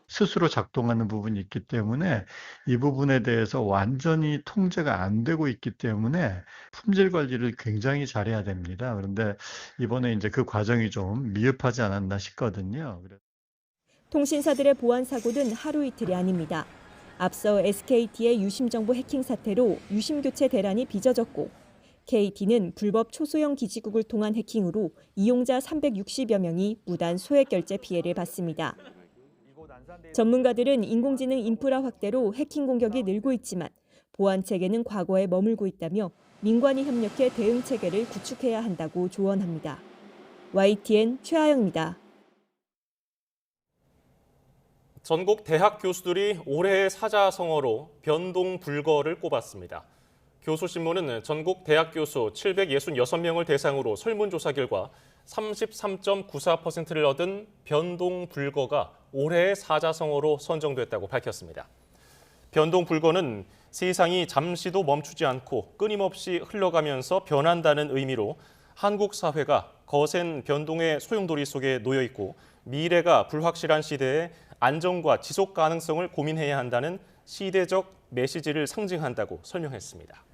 스스로 작동하는 부분이 있기 때문에 이 부분에 대해서 완전히 통제가 안 되고 있기 때문에 품질 관리를 굉장히 잘해야 됩니다. 그런데 이번에 이제 그 과정이 좀 미흡하지 않았나 싶거든요. 통신사들의 보안 사고는 하루 이틀이 아닙니다. 앞서 SKT의 유심정보 해킹 사태로 유심 교체 대란이 빚어졌고 KT는 불법 초소형 기지국을 통한 해킹으로 이용자 360여 명이 무단 소액 결제 피해를 봤습니다. 전문가들은 인공지능 인프라 확대로 해킹 공격이 늘고 있지만 보안 체계는 과거에 머물고 있다며 민관이 협력해 대응 체계를 구축해야 한다고 조언합니다. YTN 최하영입니다. 전국 대학 교수들이 올해의 사자성어로 변동불거를 꼽았습니다. 교수신문은 전국 대학 교수 766명을 대상으로 설문조사 결과 33.94%를 얻은 변동불거가 올해의 사자성어로 선정됐다고 밝혔습니다. 변동불거는 세상이 잠시도 멈추지 않고 끊임없이 흘러가면서 변한다는 의미로 한국 사회가 거센 변동의 소용돌이 속에 놓여 있고 미래가 불확실한 시대에 안정과 지속 가능성을 고민해야 한다는 시대적 메시지를 상징한다고 설명했습니다.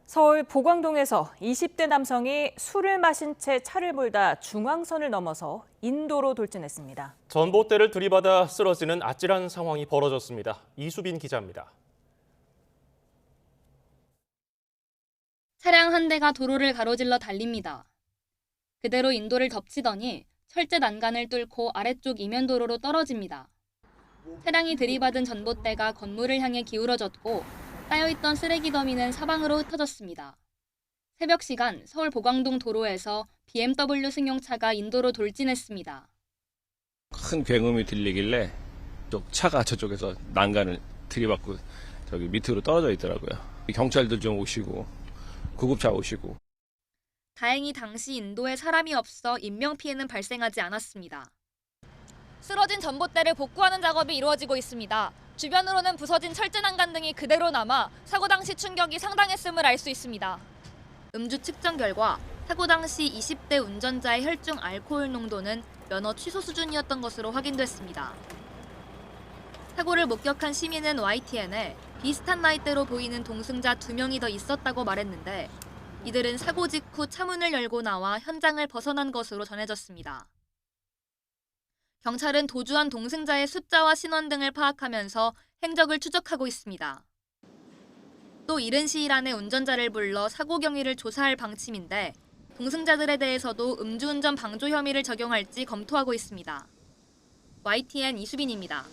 서울 보광동에서 20대 남성이 술을 마신 채 차를 몰다 중앙선을 넘어서 인도로 돌진했습니다. 전봇대를 들이받아 쓰러지는 아찔한 상황이 벌어졌습니다. 이수빈 기자입니다. 차량 한 대가 도로를 가로질러 달립니다. 그대로 인도를 덮치더니 철제 난간을 뚫고 아래쪽 이면도로로 떨어집니다. 차량이 들이받은 전봇대가 건물을 향해 기울어졌고 쌓여있던 쓰레기 더미는 사방으로 흩어졌습니다. 새벽 시간 서울 보광동 도로에서 BMW 승용차가 인도로 돌진했습니다. 큰 굉음이 들리길래 차가 저쪽에서 난간을 들이받고 저기 밑으로 떨어져 있더라고요. 경찰들 좀 오시고 구급차 오시고. 다행히 당시 인도에 사람이 없어 인명피해는 발생하지 않았습니다. 쓰러진 전봇대를 복구하는 작업이 이루어지고 있습니다. 주변으로는 부서진 철제 난간 등이 그대로 남아 사고 당시 충격이 상당했음을 알 수 있습니다. 음주 측정 결과 사고 당시 20대 운전자의 혈중 알코올 농도는 면허 취소 수준이었던 것으로 확인됐습니다. 사고를 목격한 시민은 YTN에 비슷한 나이대로 보이는 동승자 2명이 더 있었다고 말했는데 이들은 사고 직후 차문을 열고 나와 현장을 벗어난 것으로 전해졌습니다. 경찰은 도주한 동승자의 숫자와 신원 등을 파악하면서 행적을 추적하고 있습니다. 또 이른 시일 안에 운전자를 불러 사고 경위를 조사할 방침인데 동승자들에 대해서도 음주운전 방조 혐의를 적용할지 검토하고 있습니다. YTN 이수빈입니다.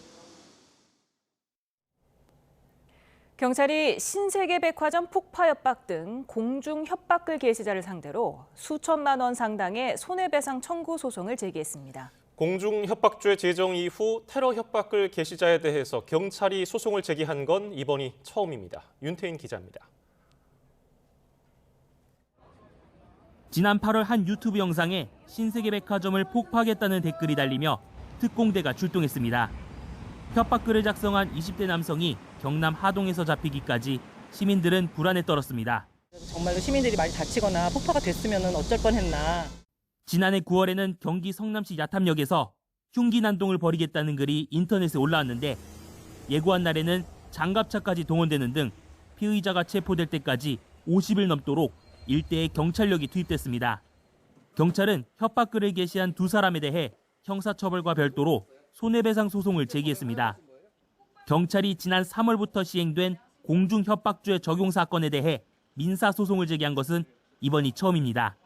경찰이 신세계백화점 폭파 협박 등 공중 협박글 게시자를 상대로 수천만 원 상당의 손해배상 청구 소송을 제기했습니다. 공중협박죄 제정 이후 테러 협박글 게시자에 대해서 경찰이 소송을 제기한 건 이번이 처음입니다. 윤태인 기자입니다. 지난 8월 한 유튜브 영상에 신세계백화점을 폭파하겠다는 댓글이 달리며 특공대가 출동했습니다. 협박글을 작성한 20대 남성이 경남 하동에서 잡히기까지 시민들은 불안에 떨었습니다. 정말로 시민들이 많이 다치거나 폭파가 됐으면 어쩔 뻔했나. 지난해 9월에는 경기 성남시 야탐역에서 흉기 난동을 벌이겠다는 글이 인터넷에 올라왔는데 예고한 날에는 장갑차까지 동원되는 등 피의자가 체포될 때까지 50일 넘도록 일대에 경찰력이 투입됐습니다. 경찰은 협박글을 게시한 두 사람에 대해 형사처벌과 별도로 손해배상 소송을 제기했습니다. 경찰이 지난 3월부터 시행된 공중협박죄 적용 사건에 대해 민사소송을 제기한 것은 이번이 처음입니다.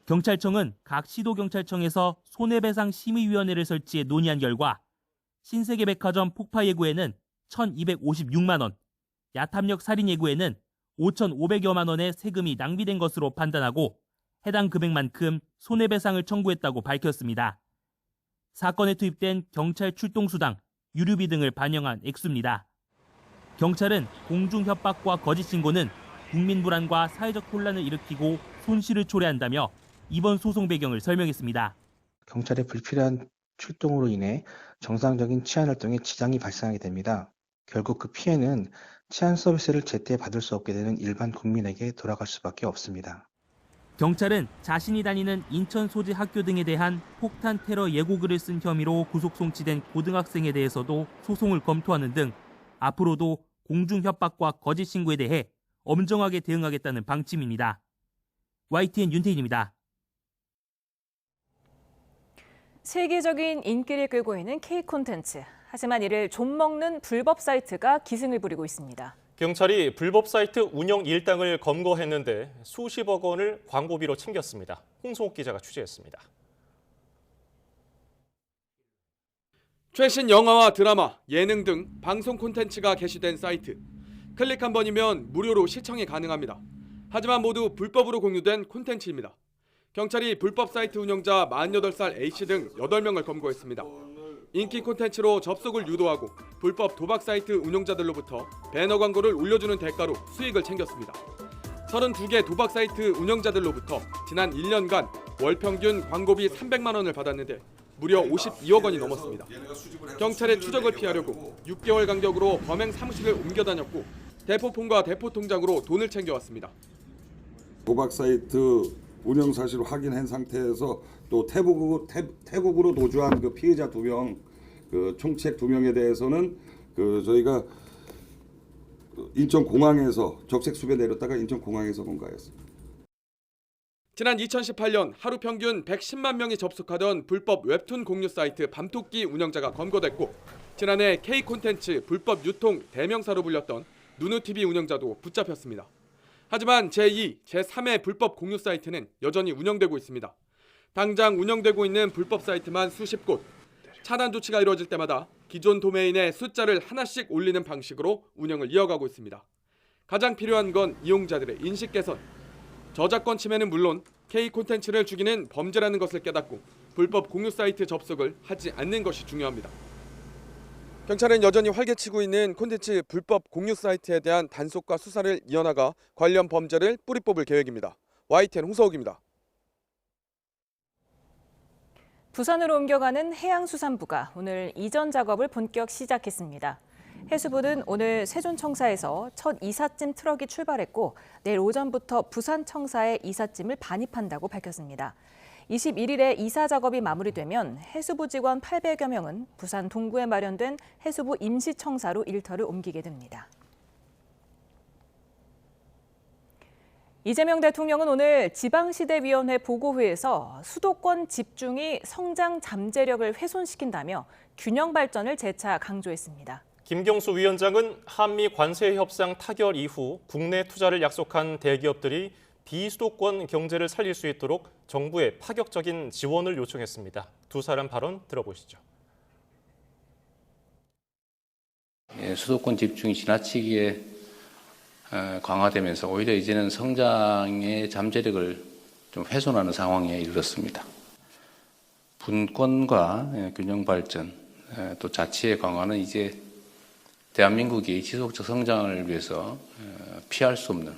경찰청은 각 시도경찰청에서 손해배상 심의위원회를 설치해 논의한 결과 신세계백화점 폭파 예고에는 1,256만 원, 야탐역 살인 예고에는 5,500여만 원의 세금이 낭비된 것으로 판단하고 해당 금액만큼 손해배상을 청구했다고 밝혔습니다. 사건에 투입된 경찰 출동수당, 유류비 등을 반영한 액수입니다. 경찰은 공중협박과 거짓 신고는 국민 불안과 사회적 혼란을 일으키고 손실을 초래한다며 이번 소송 배경을 설명했습니다. 경찰의 불필요한 출동으로 인해 정상적인 치안 활동에 지장이 발생하게 됩니다. 결국 그 피해는 치안 서비스를 제때 받을 수 없게 되는 일반 국민에게 돌아갈 수밖에 없습니다. 경찰은 자신이 다니는 인천 소재 학교 등에 대한 폭탄 테러 예고글을 쓴 혐의로 구속 송치된 고등학생에 대해서도 소송을 검토하는 등 앞으로도 공중협박과 거짓 신고에 대해 엄정하게 대응하겠다는 방침입니다. YTN 윤태인입니다. 세계적인 인기를 끌고 있는 K 콘텐츠. 하지만 이를 좀먹는 불법 사이트가 기승을 부리고 있습니다. 경찰이 불법 사이트 운영 일당을 검거했는데 수십억 원을 광고비로 챙겼습니다. 홍성욱 기자가 취재했습니다. 최신 영화와 드라마, 예능 등 방송 콘텐츠가 게시된 사이트. 클릭 한 번이면 무료로 시청이 가능합니다. 하지만 모두 불법으로 공유된 콘텐츠입니다. 경찰이 불법 사이트 운영자 48살 A씨 등 8명을 검거했습니다. 인기 콘텐츠로 접속을 유도하고 불법 도박 사이트 운영자들로부터 배너 광고를 올려주는 대가로 수익을 챙겼습니다. 32개 도박 사이트 운영자들로부터 지난 1년간 월 평균 광고비 300만 원을 받았는데 무려 52억 원이 넘었습니다. 경찰의 추적을 피하려고 6개월 간격으로 범행 사무실을 옮겨 다녔고 대포폰과 대포통장으로 돈을 챙겨왔습니다. 도박 사이트 운영 사실 확인한 상태에서 또 태국으로 도주한 그 피해자 2명, 그 총책 2명에 대해서는 저희가 인천공항에서 적색 수배 내렸다가 인천공항에서 검거했습니다. 지난 2018년 하루 평균 110만 명이 접속하던 불법 웹툰 공유 사이트 밤토끼 운영자가 검거됐고 지난해 K 콘텐츠 불법 유통 대명사로 불렸던 누누TV 운영자도 붙잡혔습니다. 하지만 제2, 제3의 불법 공유 사이트는 여전히 운영되고 있습니다. 당장 운영되고 있는 불법 사이트만 수십 곳. 차단 조치가 이루어질 때마다 기존 도메인의 숫자를 하나씩 올리는 방식으로 운영을 이어가고 있습니다. 가장 필요한 건 이용자들의 인식 개선. 저작권 침해는 물론 K 콘텐츠를 죽이는 범죄라는 것을 깨닫고 불법 공유 사이트 접속을 하지 않는 것이 중요합니다. 경찰은 여전히 활개치고 있는 콘텐츠 불법 공유 사이트에 대한 단속과 수사를 이어나가 관련 범죄를 뿌리 뽑을 계획입니다. YTN 홍서욱입니다. 부산으로 옮겨가는 해양수산부가 오늘 이전 작업을 본격 시작했습니다. 해수부는 오늘 세존청사에서 첫 이삿짐 트럭이 출발했고 내일 오전부터 부산청사에 이삿짐을 반입한다고 밝혔습니다. 21일에 이사 작업이 마무리되면 해수부 직원 800여 명은 부산 동구에 마련된 해수부 임시청사로 일터를 옮기게 됩니다. 이재명 대통령은 오늘 지방시대위원회 보고회에서 수도권 집중이 성장 잠재력을 훼손시킨다며 균형 발전을 재차 강조했습니다. 김경수 위원장은 한미 관세 협상 타결 이후 국내 투자를 약속한 대기업들이 비수도권 경제를 살릴 수 있도록 정부에 파격적인 지원을 요청했습니다. 두 사람 발언 들어보시죠. 수도권 집중이 지나치게 강화되면서 오히려 이제는 성장의 잠재력을 좀 훼손하는 상황에 이르렀습니다. 분권과 균형 발전, 또 자치의 강화는 이제 대한민국이 지속적 성장을 위해서 피할 수 없는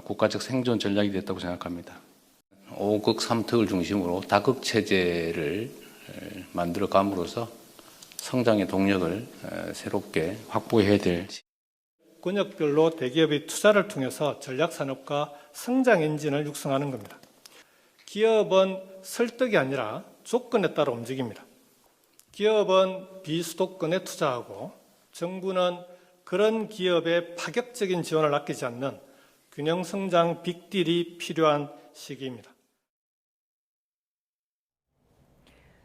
국가적 생존 전략이 됐다고 생각합니다. 5극 3특을 중심으로 다극 체제를 만들어 감으로써 성장의 동력을 새롭게 확보해야 될 권역별로 대기업의 투자를 통해서 전략산업과 성장 엔진을 육성하는 겁니다. 기업은 설득이 아니라 조건에 따라 움직입니다. 기업은 비수도권에 투자하고 정부는 그런 기업의 파격적인 지원을 아끼지 않는 균형 성장 빅딜이 필요한 시기입니다.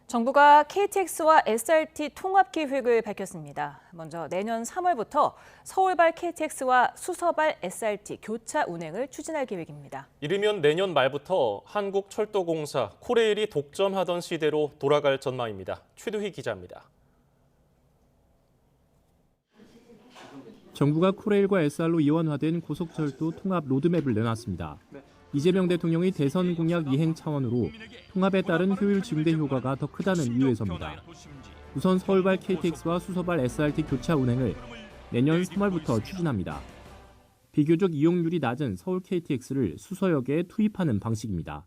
정부가 KTX와 SRT 통합 계획을 밝혔습니다. 먼저 내년 3월부터 서울발 KTX와 수서발 SRT 교차 운행을 추진할 계획입니다. 이르면 내년 말부터 한국철도공사, 코레일이 독점하던 시대로 돌아갈 전망입니다. 최두희 기자입니다. 정부가 코레일과 SR로 이원화된 고속철도 통합 로드맵을 내놨습니다. 이재명 대통령이 대선 공약 이행 차원으로 통합에 따른 효율 증대 효과가 더 크다는 이유에서입니다. 우선 서울발 KTX와 수서발 SRT 교차 운행을 내년 3월부터 추진합니다. 비교적 이용률이 낮은 서울 KTX를 수서역에 투입하는 방식입니다.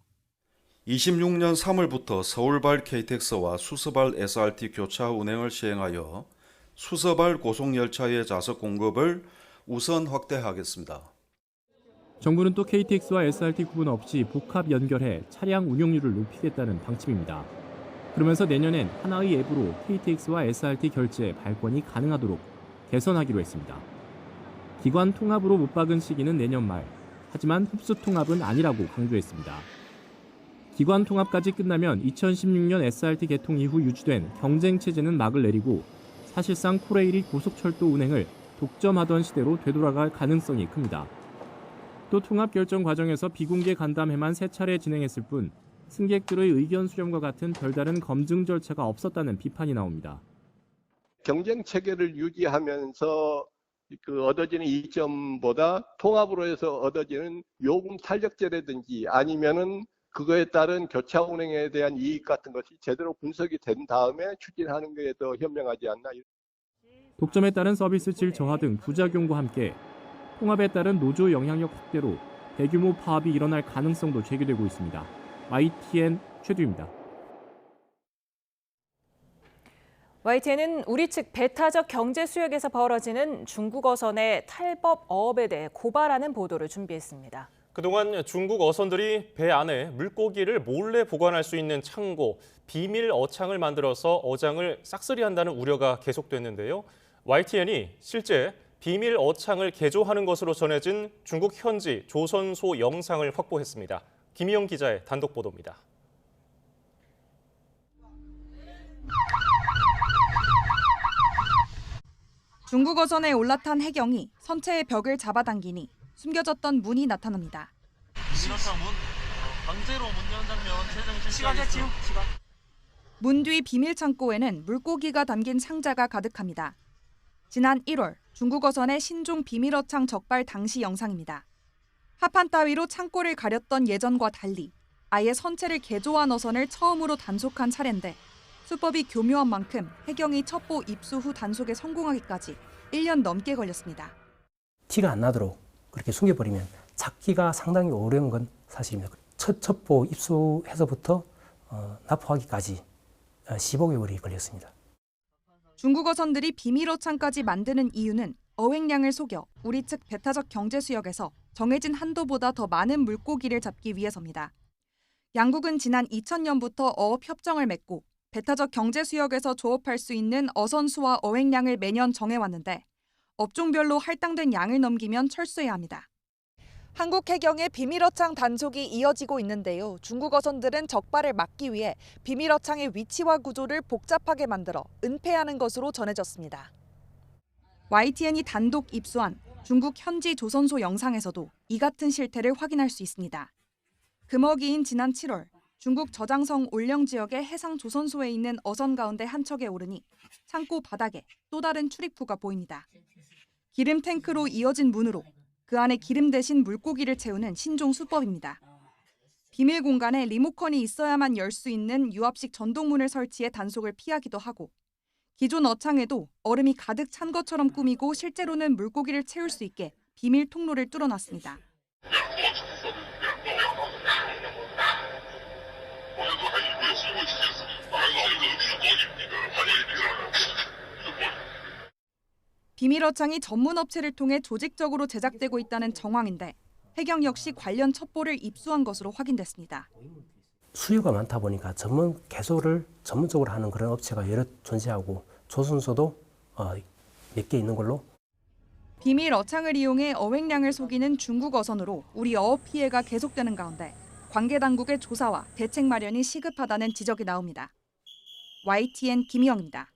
26년 3월부터 서울발 KTX와 수서발 SRT 교차 운행을 시행하여 수서발 고속열차의 좌석 공급을 우선 확대하겠습니다. 정부는 또 KTX와 SRT 구분 없이 복합 연결해 차량 운용률을 높이겠다는 방침입니다. 그러면서 내년엔 하나의 앱으로 KTX와 SRT 결제 발권이 가능하도록 개선하기로 했습니다. 기관 통합으로 못 박은 시기는 내년 말, 하지만 흡수 통합은 아니라고 강조했습니다. 기관 통합까지 끝나면 2016년 SRT 개통 이후 유지된 경쟁 체제는 막을 내리고 사실상 코레일이 고속철도 운행을 독점하던 시대로 되돌아갈 가능성이 큽니다. 또 통합 결정 과정에서 비공개 간담회만 3차례 진행했을 뿐 승객들의 의견 수렴과 같은 별다른 검증 절차가 없었다는 비판이 나옵니다. 경쟁 체계를 유지하면서 얻어지는 이점보다 통합으로 해서 얻어지는 요금 탄력제라든지 아니면은 그거에 따른 교차 운행에 대한 이익 같은 것이 제대로 분석이 된 다음에 추진하는 게 더 현명하지 않나. 독점에 따른 서비스 질 저하 등 부작용과 함께 통합에 따른 노조 영향력 확대로 대규모 파업이 일어날 가능성도 제기되고 있습니다. YTN 최두입니다. YTN은 우리 측 배타적 경제 수역에서 벌어지는 중국 어선의 탈법 어업에 대해 고발하는 보도를 준비했습니다. 그동안 중국 어선들이 배 안에 물고기를 몰래 보관할 수 있는 창고, 비밀 어창을 만들어서 어장을 싹쓸이한다는 우려가 계속됐는데요. YTN이 실제 비밀 어창을 개조하는 것으로 전해진 중국 현지 조선소 영상을 확보했습니다. 김희영 기자의 단독 보도입니다. 중국 어선에 올라탄 해경이 선체의 벽을 잡아당기니 숨겨졌던 문이 나타납니다. 강제로 문 여는 장면 시간. 문 뒤 비밀 창고에는 물고기가 담긴 상자가 가득합니다. 지난 1월 중국 어선의 신종 비밀어창 적발 당시 영상입니다. 합판 따위로 창고를 가렸던 예전과 달리 아예 선체를 개조한 어선을 처음으로 단속한 차례인데 수법이 교묘한 만큼 해경이 첩보 입수 후 단속에 성공하기까지 1년 넘게 걸렸습니다. 티가 안 나도록 그렇게 숨겨버리면 찾기가 상당히 어려운 건 사실입니다. 첫 첩보 입수해서부터 납포하기까지 15개월이 걸렸습니다. 중국 어선들이 비밀 어창까지 만드는 이유는 어획량을 속여 우리 측 배타적 경제 수역에서 정해진 한도보다 더 많은 물고기를 잡기 위해서입니다. 양국은 지난 2000년부터 어업 협정을 맺고 배타적 경제 수역에서 조업할 수 있는 어선 수와 어획량을 매년 정해왔는데 업종별로 할당된 양을 넘기면 철수해야 합니다. 한국 해경의 비밀어창 단속이 이어지고 있는데요. 중국 어선들은 적발을 막기 위해 비밀어창의 위치와 구조를 복잡하게 만들어 은폐하는 것으로 전해졌습니다. YTN이 단독 입수한 중국 현지 조선소 영상에서도 이 같은 실태를 확인할 수 있습니다. 금어기인 지난 7월 중국 저장성 올령 지역의 해상 조선소에 있는 어선 가운데 한 척에 오르니 창고 바닥에 또 다른 출입구가 보입니다. 기름 탱크로 이어진 문으로 그 안에 기름 대신 물고기를 채우는 신종 수법입니다. 비밀 공간에 리모컨이 있어야만 열 수 있는 유압식 전동문을 설치해 단속을 피하기도 하고 기존 어창에도 얼음이 가득 찬 것처럼 꾸미고 실제로는 물고기를 채울 수 있게 비밀 통로를 뚫어놨습니다. 비밀 어창이 전문 업체를 통해 조직적으로 제작되고 있다는 정황인데 해경 역시 관련 첩보를 입수한 것으로 확인됐습니다. 수요가 많다 보니까 전문 개소를 전문적으로 하는 그런 업체가 여러 존재하고 조선소도 몇 개 있는 걸로. 비밀 어창을 이용해 어획량을 속이는 중국 어선으로 우리 어업 피해가 계속되는 가운데 관계 당국의 조사와 대책 마련이 시급하다는 지적이 나옵니다. YTN 김희영입니다.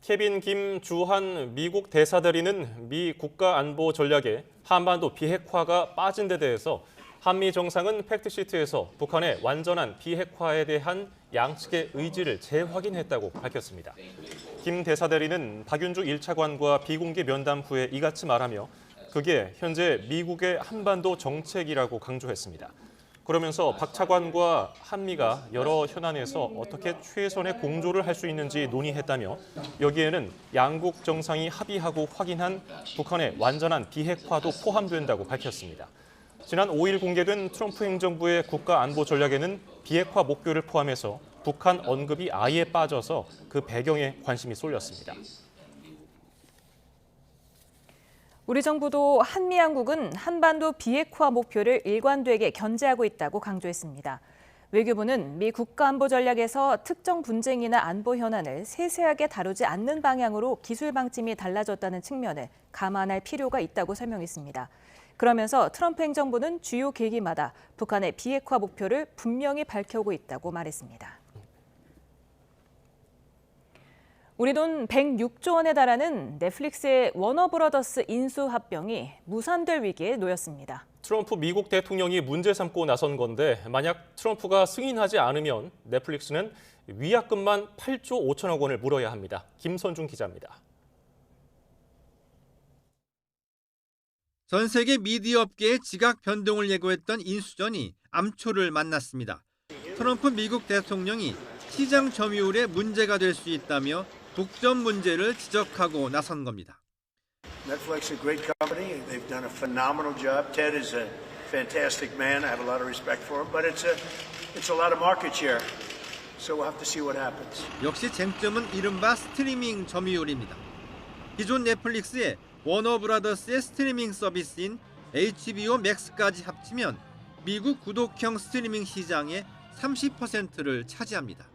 케빈 김주한 미국 대사대리는 미 국가안보 전략에 한반도 비핵화가 빠진 데 대해서 한미 정상은 팩트시트에서 북한의 완전한 비핵화에 대한 양측의 의지를 재확인했다고 밝혔습니다. 김 대사대리는 박윤주 1차관과 비공개 면담 후에 이같이 말하며 그게 현재 미국의 한반도 정책이라고 강조했습니다. 그러면서 박 차관과 한미가 여러 현안에서 어떻게 최선의 공조를 할 수 있는지 논의했다며 여기에는 양국 정상이 합의하고 확인한 북한의 완전한 비핵화도 포함된다고 밝혔습니다. 지난 5일 공개된 트럼프 행정부의 국가안보 전략에는 비핵화 목표를 포함해서 북한 언급이 아예 빠져서 그 배경에 관심이 쏠렸습니다. 우리 정부도 한미 양국은 한반도 비핵화 목표를 일관되게 견제하고 있다고 강조했습니다. 외교부는 미 국가안보 전략에서 특정 분쟁이나 안보 현안을 세세하게 다루지 않는 방향으로 기술 방침이 달라졌다는 측면을 감안할 필요가 있다고 설명했습니다. 그러면서 트럼프 행정부는 주요 계기마다 북한의 비핵화 목표를 분명히 밝혀오고 있다고 말했습니다. 우리 돈 106조 원에 달하는 넷플릭스의 워너브라더스 인수 합병이 무산될 위기에 놓였습니다. 트럼프 미국 대통령이 문제 삼고 나선 건데 만약 트럼프가 승인하지 않으면 넷플릭스는 위약금만 8조 5천억 원을 물어야 합니다. 김선중 기자입니다. 전 세계 미디어 업계의 지각 변동을 예고했던 인수전이 암초를 만났습니다. 트럼프 미국 대통령이 시장 점유율에 문제가 될 수 있다며 독점 문제를 지적하고 나선 겁니다. Netflix is a great company. They've done a phenomenal job. Ted is a fantastic man. I have a lot of respect for him, but it's a lot of market share. So we'll have to see what happens. 역시 쟁점은 이른바 스트리밍 점유율입니다. 기존 넷플릭스의 워너브라더스의 스트리밍 서비스인 HBO Max까지 합치면 미국 구독형 스트리밍 시장의 30%를 차지합니다.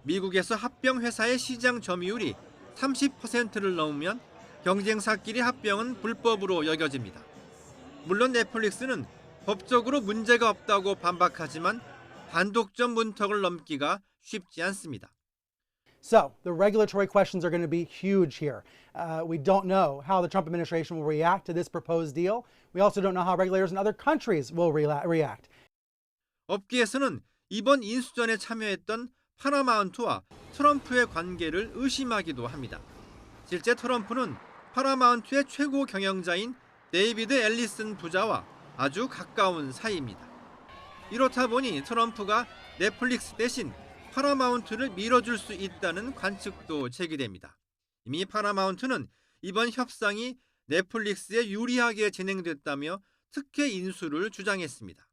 미국에서 합병 회사의 시장 점유율이 30%를 넘으면 경쟁사끼리 합병은 불법으로 여겨집니다. 물론 넷플릭스는 법적으로 문제가 없다고 반박하지만 반독점 문턱을 넘기가 쉽지 않습니다. So the regulatory questions are going to be huge here. We don't know how the Trump administration will react to this proposed deal. We also don't know how regulators in other countries will react. 업계에서는 이번 인수전에 참여했던 파라마운트와 트럼프의 관계를 의심하기도 합니다. 실제 트럼프는 파라마운트의 최고 경영자인 데이비드 앨리슨 부자와 아주 가까운 사이입니다. 이렇다 보니 트럼프가 넷플릭스 대신 파라마운트를 밀어줄 수 있다는 관측도 제기됩니다. 이미 파라마운트는 이번 협상이 넷플릭스에 유리하게 진행됐다며 특혜 인수를 주장했습니다.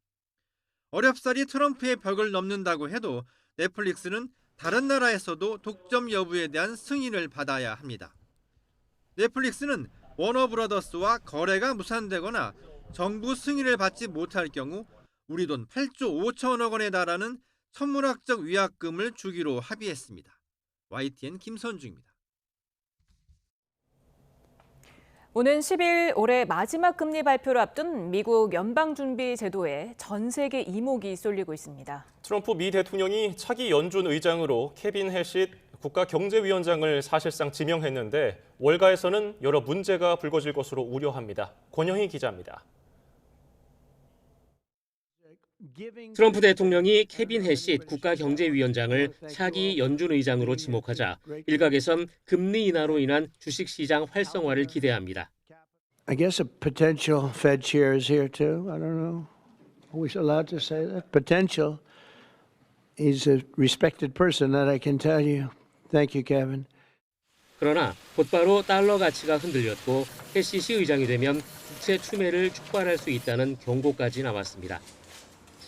어렵사리 트럼프의 벽을 넘는다고 해도 넷플릭스는 다른 나라에서도 독점 여부에 대한 승인을 받아야 합니다. 넷플릭스는 워너브라더스와 거래가 무산되거나 정부 승인을 받지 못할 경우 우리 돈 8조 5천억 원에 달하는 천문학적 위약금을 주기로 합의했습니다. YTN 김선중입니다. 오는 10일 올해 마지막 금리 발표를 앞둔 미국 연방준비제도에 전 세계 이목이 쏠리고 있습니다. 트럼프 미 대통령이 차기 연준 의장으로 케빈 해시 국가경제위원장을 사실상 지명했는데 월가에서는 여러 문제가 불거질 것으로 우려합니다. 권영희 기자입니다. 트럼프 대통령이 케빈 해시 국가경제위원장을 차기 연준 의장으로 지목하자 일각에선 금리 인하로 인한 주식시장 활성화를 기대합니다. I guess a potential Fed chair is here too. I don't know. Are we allowed to say that? Potential. He's a respected person, that I can tell you. Thank you, Kevin. 그러나 곧바로 달러 가치가 흔들렸고 해시시 의장이 되면 국채 추매를 촉발할 수 있다는 경고까지 나왔습니다.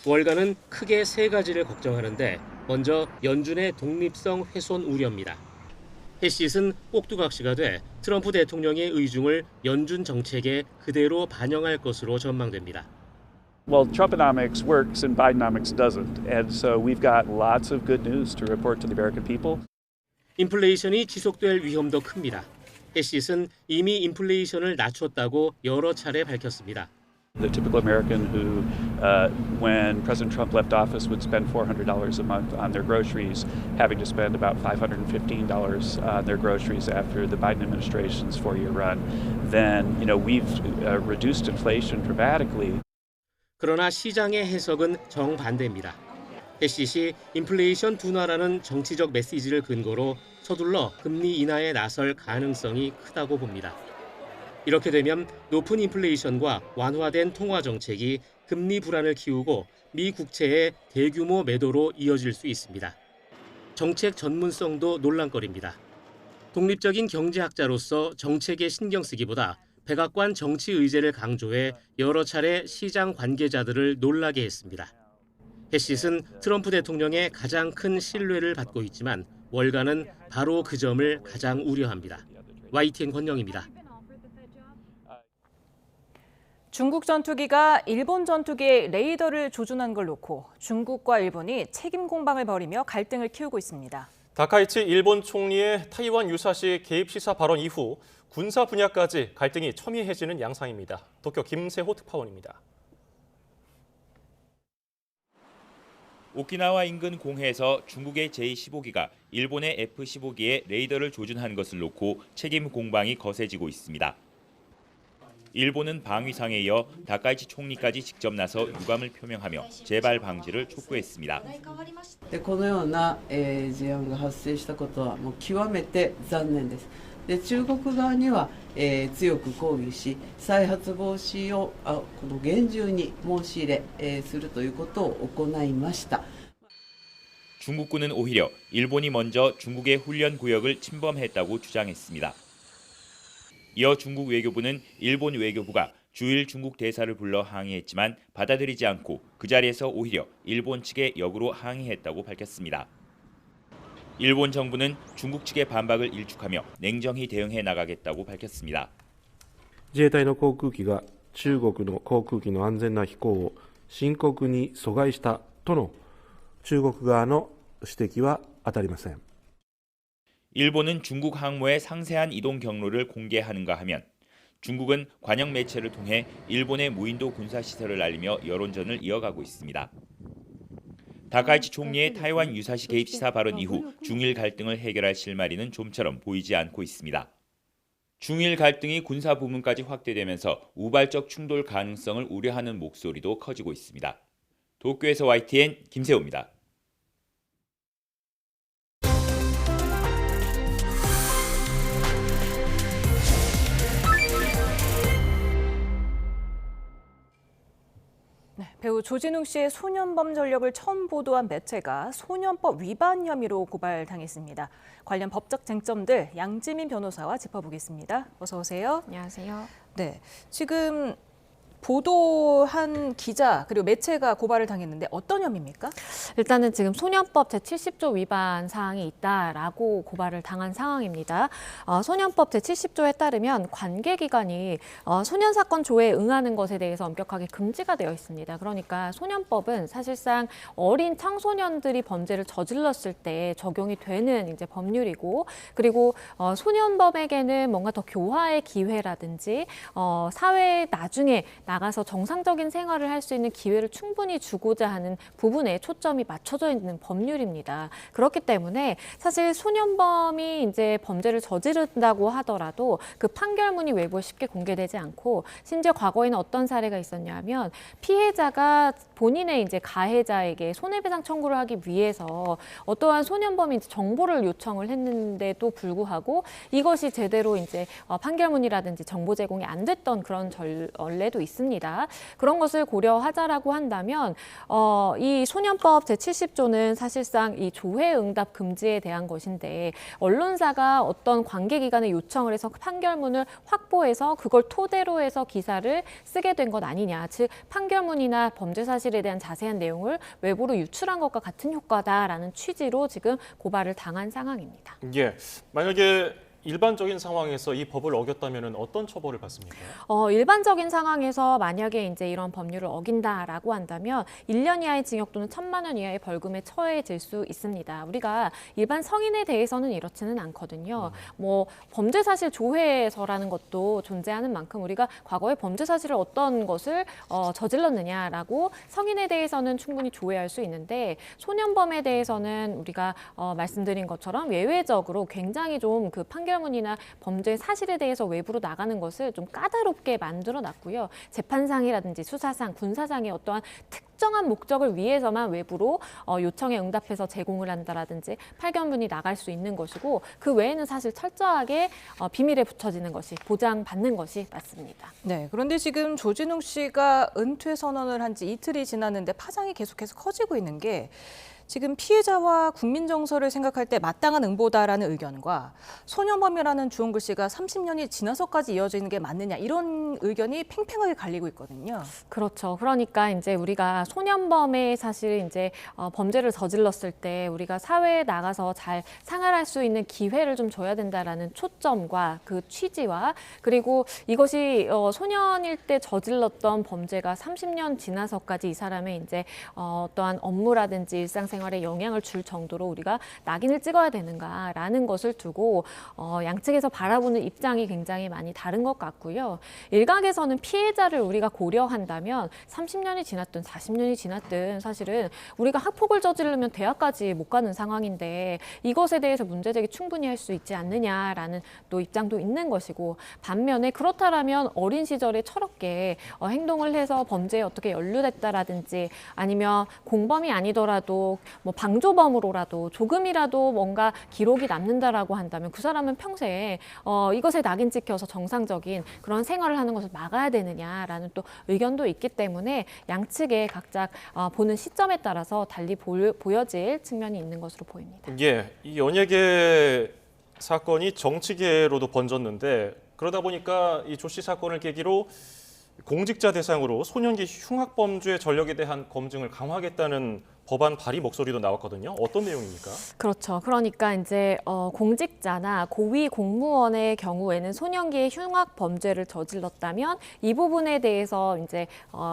월가는 크게 세 가지를 걱정하는데 먼저 연준의 독립성 훼손 우려입니다. 해시스는 꼭두각시가 돼 트럼프 대통령의 의중을 연준 정책에 그대로 반영할 것으로 전망됩니다. Well, Trumponomics works and Bidenomics doesn't. And so we've got lots of good news to report to the American people. 인플레이션이 지속될 위험도 큽니다. 해시스는 이미 인플레이션을 낮췄다고 여러 차례 밝혔습니다. The typical American who, when President Trump left office, would spend $400 a month on their groceries, having to spend about $515 on their groceries after the Biden administration's four-year run, then we've reduced inflation dramatically. 그러나 시장의 해석은 정반대입니다. 해시시 인플레이션 둔화라는 정치적 메시지를 근거로 서둘러 금리 인하에 나설 가능성이 크다고 봅니다. 이렇게 되면 높은 인플레이션과 완화된 통화 정책이 금리 불안을 키우고 미 국채의 대규모 매도로 이어질 수 있습니다. 정책 전문성도 논란거리입니다. 독립적인 경제학자로서 정책에 신경 쓰기보다 백악관 정치 의제를 강조해 여러 차례 시장 관계자들을 놀라게 했습니다. 해시스는 트럼프 대통령의 가장 큰 신뢰를 받고 있지만 월가는 바로 그 점을 가장 우려합니다. YTN 권영입니다. 중국 전투기가 일본 전투기의 레이더를 조준한 걸 놓고 중국과 일본이 책임 공방을 벌이며 갈등을 키우고 있습니다. 다카이치 일본 총리의 타이완 유사시 개입 시사 발언 이후 군사 분야까지 갈등이 첨예해지는 양상입니다. 도쿄 김세호 특파원입니다. 오키나와 인근 공해에서 중국의 제-15기가 일본의 F-15기에 레이더를 조준한 것을 놓고 책임 공방이 거세지고 있습니다. 일본은 방위상에 이어 다카이치 총리까지 직접 나서 유감을 표명하며 재발 방지를 촉구했습니다. このような事案が発生したことはもう極めて残念です。で中国側には強く抗議し再発防止をこの厳重に申し入れするということを行いました。 중국군은 오히려 일본이 먼저 중국의 훈련 구역을 침범했다고 주장했습니다. 이어 중국 외교부는 일본 외교부가 주일 중국 대사를 불러 항의했지만 받아들이지 않고 그 자리에서 오히려 일본 측에 역으로 항의했다고 밝혔습니다. 일본 정부는 중국 측의 반박을 일축하며 냉정히 대응해 나가겠다고 밝혔습니다. 自衛隊の航空機が中国の航空機の安全な飛行を深刻に阻害したとの中国側の指摘は当たりません。 일본은 중국 항모의 상세한 이동 경로를 공개하는가 하면 중국은 관영 매체를 통해 일본의 무인도 군사 시설을 알리며 여론전을 이어가고 있습니다. 다카이치 총리의 타이완 유사시 개입 시사 발언 이후 중일 갈등을 해결할 실마리는 좀처럼 보이지 않고 있습니다. 중일 갈등이 군사 부문까지 확대되면서 우발적 충돌 가능성을 우려하는 목소리도 커지고 있습니다. 도쿄에서 YTN 김세호입니다. 배우 조진웅 씨의 소년범 전력을 처음 보도한 매체가 소년법 위반 혐의로 고발당했습니다. 관련 법적 쟁점들 양지민 변호사와 짚어보겠습니다. 어서 오세요. 안녕하세요. 네, 지금 보도한 기자 그리고 매체가 고발을 당했는데 어떤 혐의입니까? 일단은 지금 소년법 제70조 위반 사항이 있다라고 고발을 당한 상황입니다. 소년법 제70조에 따르면 관계기관이 소년 사건 조회에 응하는 것에 대해서 엄격하게 금지가 되어 있습니다. 그러니까 소년법은 사실상 어린 청소년들이 범죄를 저질렀을 때 적용이 되는 이제 법률이고, 그리고 소년범에게는 뭔가 더 교화의 기회라든지 사회에 나중에 나가서 정상적인 생활을 할 수 있는 기회를 충분히 주고자 하는 부분에 초점이 맞춰져 있는 법률입니다. 그렇기 때문에 사실 소년범이 이제 범죄를 저지른다고 하더라도 그 판결문이 외부에 쉽게 공개되지 않고, 심지어 과거에는 어떤 사례가 있었냐면 피해자가 본인의 이제 가해자에게 손해배상 청구를 하기 위해서 어떠한 소년범이 정보를 요청을 했는데도 불구하고 이것이 제대로 이제 판결문이라든지 정보 제공이 안 됐던 그런 전례도 있습니다. 그런 것을 고려하자라고 한다면 이 소년법 제70조는 사실상 이 조회 응답 금지에 대한 것인데, 언론사가 어떤 관계기관에 요청을 해서 판결문을 확보해서 그걸 토대로 해서 기사를 쓰게 된 것 아니냐, 즉 판결문이나 범죄 사실에 대한 자세한 내용을 외부로 유출한 것과 같은 효과다라는 취지로 지금 고발을 당한 상황입니다. 예, 만약에 일반적인 상황에서 이 법을 어겼다면 어떤 처벌을 받습니까? 일반적인 상황에서 만약에 이제 이런 법률을 어긴다라고 한다면 1년 이하의 징역 또는 1,000만 원 이하의 벌금에 처해질 수 있습니다. 우리가 일반 성인에 대해서는 이렇지는 않거든요. 뭐 범죄 사실 조회서라는 것도 존재하는 만큼 우리가 과거에 범죄 사실을 어떤 것을 저질렀느냐라고 성인에 대해서는 충분히 조회할 수 있는데, 소년범에 대해서는 우리가 말씀드린 것처럼 예외적으로 굉장히 좀 그 판결문이나 범죄 사실에 대해서 외부로 나가는 것을 좀 까다롭게 만들어 놨고요. 재판상이라든지 수사상, 군사상의 어떠한 특정한 목적을 위해서만 외부로 요청에 응답해서 제공을 한다라든지 판결문이 나갈 수 있는 것이고, 그 외에는 사실 철저하게 비밀에 붙여지는 것이, 보장받는 것이 맞습니다. 네, 그런데 지금 조진웅 씨가 은퇴 선언을 한 지 이틀이 지났는데 파장이 계속해서 커지고 있는 게, 지금 피해자와 국민 정서를 생각할 때 마땅한 응보다라는 의견과 소년범이라는 주홍 글씨가 30년이 지나서까지 이어지는 게 맞느냐, 이런 의견이 팽팽하게 갈리고 있거든요. 그렇죠. 그러니까 이제 우리가 소년범의 사실 이제 범죄를 저질렀을 때 우리가 사회에 나가서 잘 생활할 수 있는 기회를 좀 줘야 된다라는 초점과 그 취지와, 그리고 이것이 소년일 때 저질렀던 범죄가 30년 지나서까지 이 사람의 이제 어떠한 업무라든지 일상생활 생활에 영향을 줄 정도로 우리가 낙인을 찍어야 되는가라는 것을 두고 양측에서 바라보는 입장이 굉장히 많이 다른 것 같고요. 일각에서는 피해자를 우리가 고려한다면 30년이 지났든 40년이 지났든 사실은 우리가 학폭을 저지르면 대학까지 못 가는 상황인데 이것에 대해서 문제제기 충분히 할 수 있지 않느냐라는 또 입장도 있는 것이고, 반면에 그렇다라면 어린 시절에 철없게 행동을 해서 범죄에 어떻게 연루됐다라든지, 아니면 공범이 아니더라도 뭐 방조범으로라도 조금이라도 뭔가 기록이 남는다라고 한다면 그 사람은 평생 이것에 낙인 찍혀서 정상적인 그런 생활을 하는 것을 막아야 되느냐라는 또 의견도 있기 때문에 양측의 각자 보는 시점에 따라서 달리 보여질 측면이 있는 것으로 보입니다. 예, 이 연예계 사건이 정치계로도 번졌는데, 그러다 보니까 이 조 씨 사건을 계기로 공직자 대상으로 소년기 흉악범죄 전력에 대한 검증을 강화하겠다는 법안 발의 목소리도 나왔거든요. 어떤 내용입니까? 그렇죠. 그러니까 이제 공직자나 고위 공무원의 경우에는 소년기의 흉악 범죄를 저질렀다면 이 부분에 대해서 이제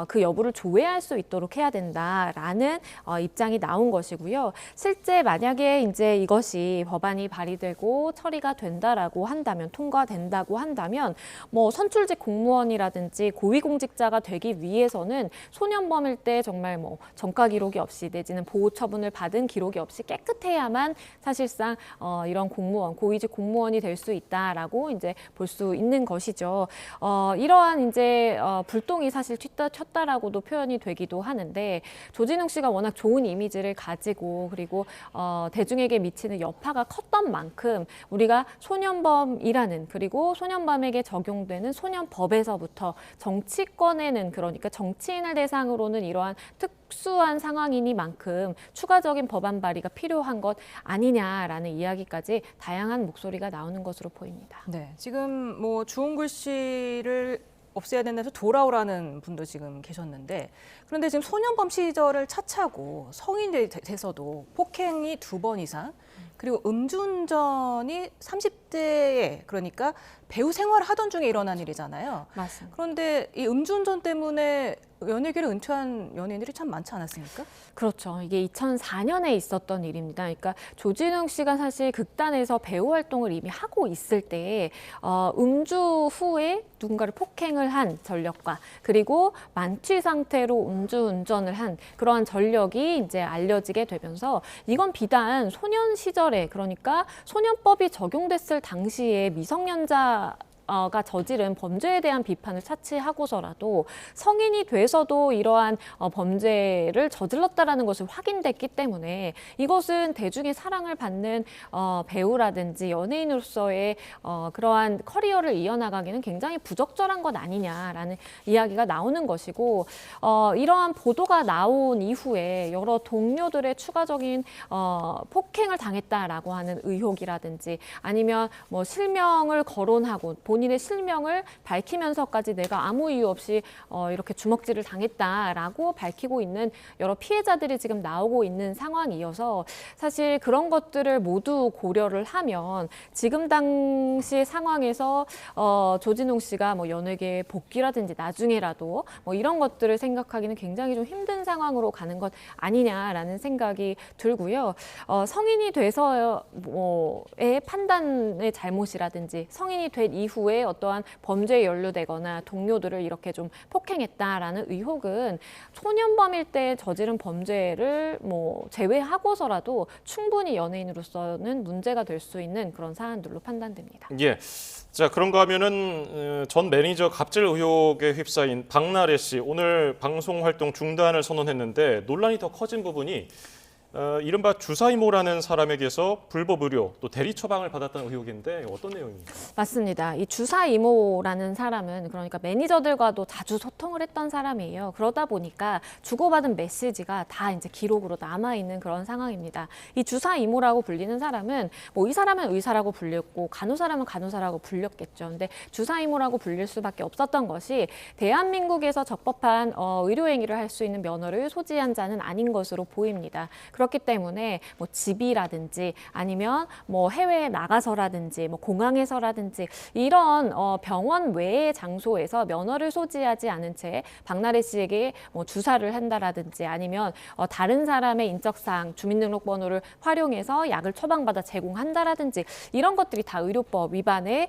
그 여부를 조회할 수 있도록 해야 된다라는 입장이 나온 것이고요. 실제 만약에 이제 이것이 법안이 발의되고 처리가 된다라고 한다면, 통과된다고 한다면, 뭐 선출직 공무원이라든지 고위공직자가 되기 위해서는 소년범일 때 정말 뭐 전과 기록이 없이 내지는 보호 처분을 받은 기록이 없이 깨끗해야만 사실상 이런 공무원, 고위직 공무원이 될 수 있다라고 이제 볼 수 있는 것이죠. 이러한 이제 불똥이 사실 튀었다라고도 표현이 되기도 하는데, 조진웅 씨가 워낙 좋은 이미지를 가지고 그리고 대중에게 미치는 여파가 컸던 만큼 우리가 소년범이라는, 그리고 소년범에게 적용되는 소년법에서부터 정치권에는, 그러니까 정치인을 대상으로는 이러한 특수한 상황이니만큼 추가적인 법안 발의가 필요한 것 아니냐라는 이야기까지 다양한 목소리가 나오는 것으로 보입니다. 네, 지금 뭐 주홍글 씨를 없애야 된다서 돌아오라는 분도 지금 계셨는데, 그런데 지금 소년범 시절을 차차고 성인이 돼서도 폭행이 2번 이상, 그리고 음주운전이 30대에, 그러니까 배우 생활을 하던 중에 일어난 일이잖아요. 맞습니다. 그런데 이 음주운전 때문에 연예계를 은퇴한 연예인들이 참 많지 않았습니까? 그렇죠. 이게 2004년에 있었던 일입니다. 그러니까 조진웅 씨가 사실 극단에서 배우 활동을 이미 하고 있을 때 음주 후에 누군가를 폭행을 한 전력과 그리고 만취 상태로 음주운전을 한 그러한 전력이 이제 알려지게 되면서 이건 비단 소년 시절에 그러니까 소년법이 적용됐을 당시에 미성년자 가 저지른 범죄에 대한 비판을 차치하고서라도 성인이 돼서도 이러한 범죄를 저질렀다라는 것을 확인됐기 때문에 이것은 대중의 사랑을 받는 배우라든지 연예인으로서의 그러한 커리어를 이어나가기는 굉장히 부적절한 것 아니냐라는 이야기가 나오는 것이고 이러한 보도가 나온 이후에 여러 동료들의 추가적인 폭행을 당했다라고 하는 의혹이라든지 아니면 뭐 실명을 거론하고 본인의 실명을 밝히면서까지 내가 아무 이유 없이 이렇게 주먹질을 당했다라고 밝히고 있는 여러 피해자들이 지금 나오고 있는 상황이어서 사실 그런 것들을 모두 고려를 하면 지금 당시 상황에서 조진웅 씨가 뭐 연예계 복귀라든지 나중에라도 뭐 이런 것들을 생각하기는 굉장히 좀 힘든 상황으로 가는 것 아니냐라는 생각이 들고요. 성인이 돼서의 판단의 잘못이라든지 성인이 된 이후에 어떠한 범죄에 연루되거나 동료들을 이렇게 좀 폭행했다라는 의혹은 소년범일 때 저지른 범죄를 뭐 제외하고서라도 충분히 연예인으로서는 문제가 될 수 있는 그런 사안들로 판단됩니다. 예. 자, 그런가 하면은 전 매니저 갑질 의혹에 휩싸인 박나래 씨 오늘 방송 활동 중단을 선언했는데 논란이 더 커진 부분이 이른바 주사이모라는 사람에게서 불법 의료 또 대리 처방을 받았다는 의혹인데 어떤 내용입니까? 맞습니다. 이 주사이모라는 사람은 그러니까 매니저들과도 자주 소통을 했던 사람이에요. 그러다 보니까 주고받은 메시지가 다 이제 기록으로 남아있는 그런 상황입니다. 이 주사이모라고 불리는 사람은 뭐 의사라면 의사라고 불렸고 간호사라면 간호사라고 불렸겠죠. 근데 주사이모라고 불릴 수밖에 없었던 것이 대한민국에서 적법한 의료행위를 할 수 있는 면허를 소지한 자는 아닌 것으로 보입니다. 그렇기 때문에 뭐 집이라든지 아니면 뭐 해외에 나가서라든지 뭐 공항에서라든지 이런 병원 외의 장소에서 면허를 소지하지 않은 채 박나래 씨에게 뭐 주사를 한다라든지 아니면 다른 사람의 인적사항, 주민등록번호를 활용해서 약을 처방받아 제공한다라든지 이런 것들이 다 의료법 위반에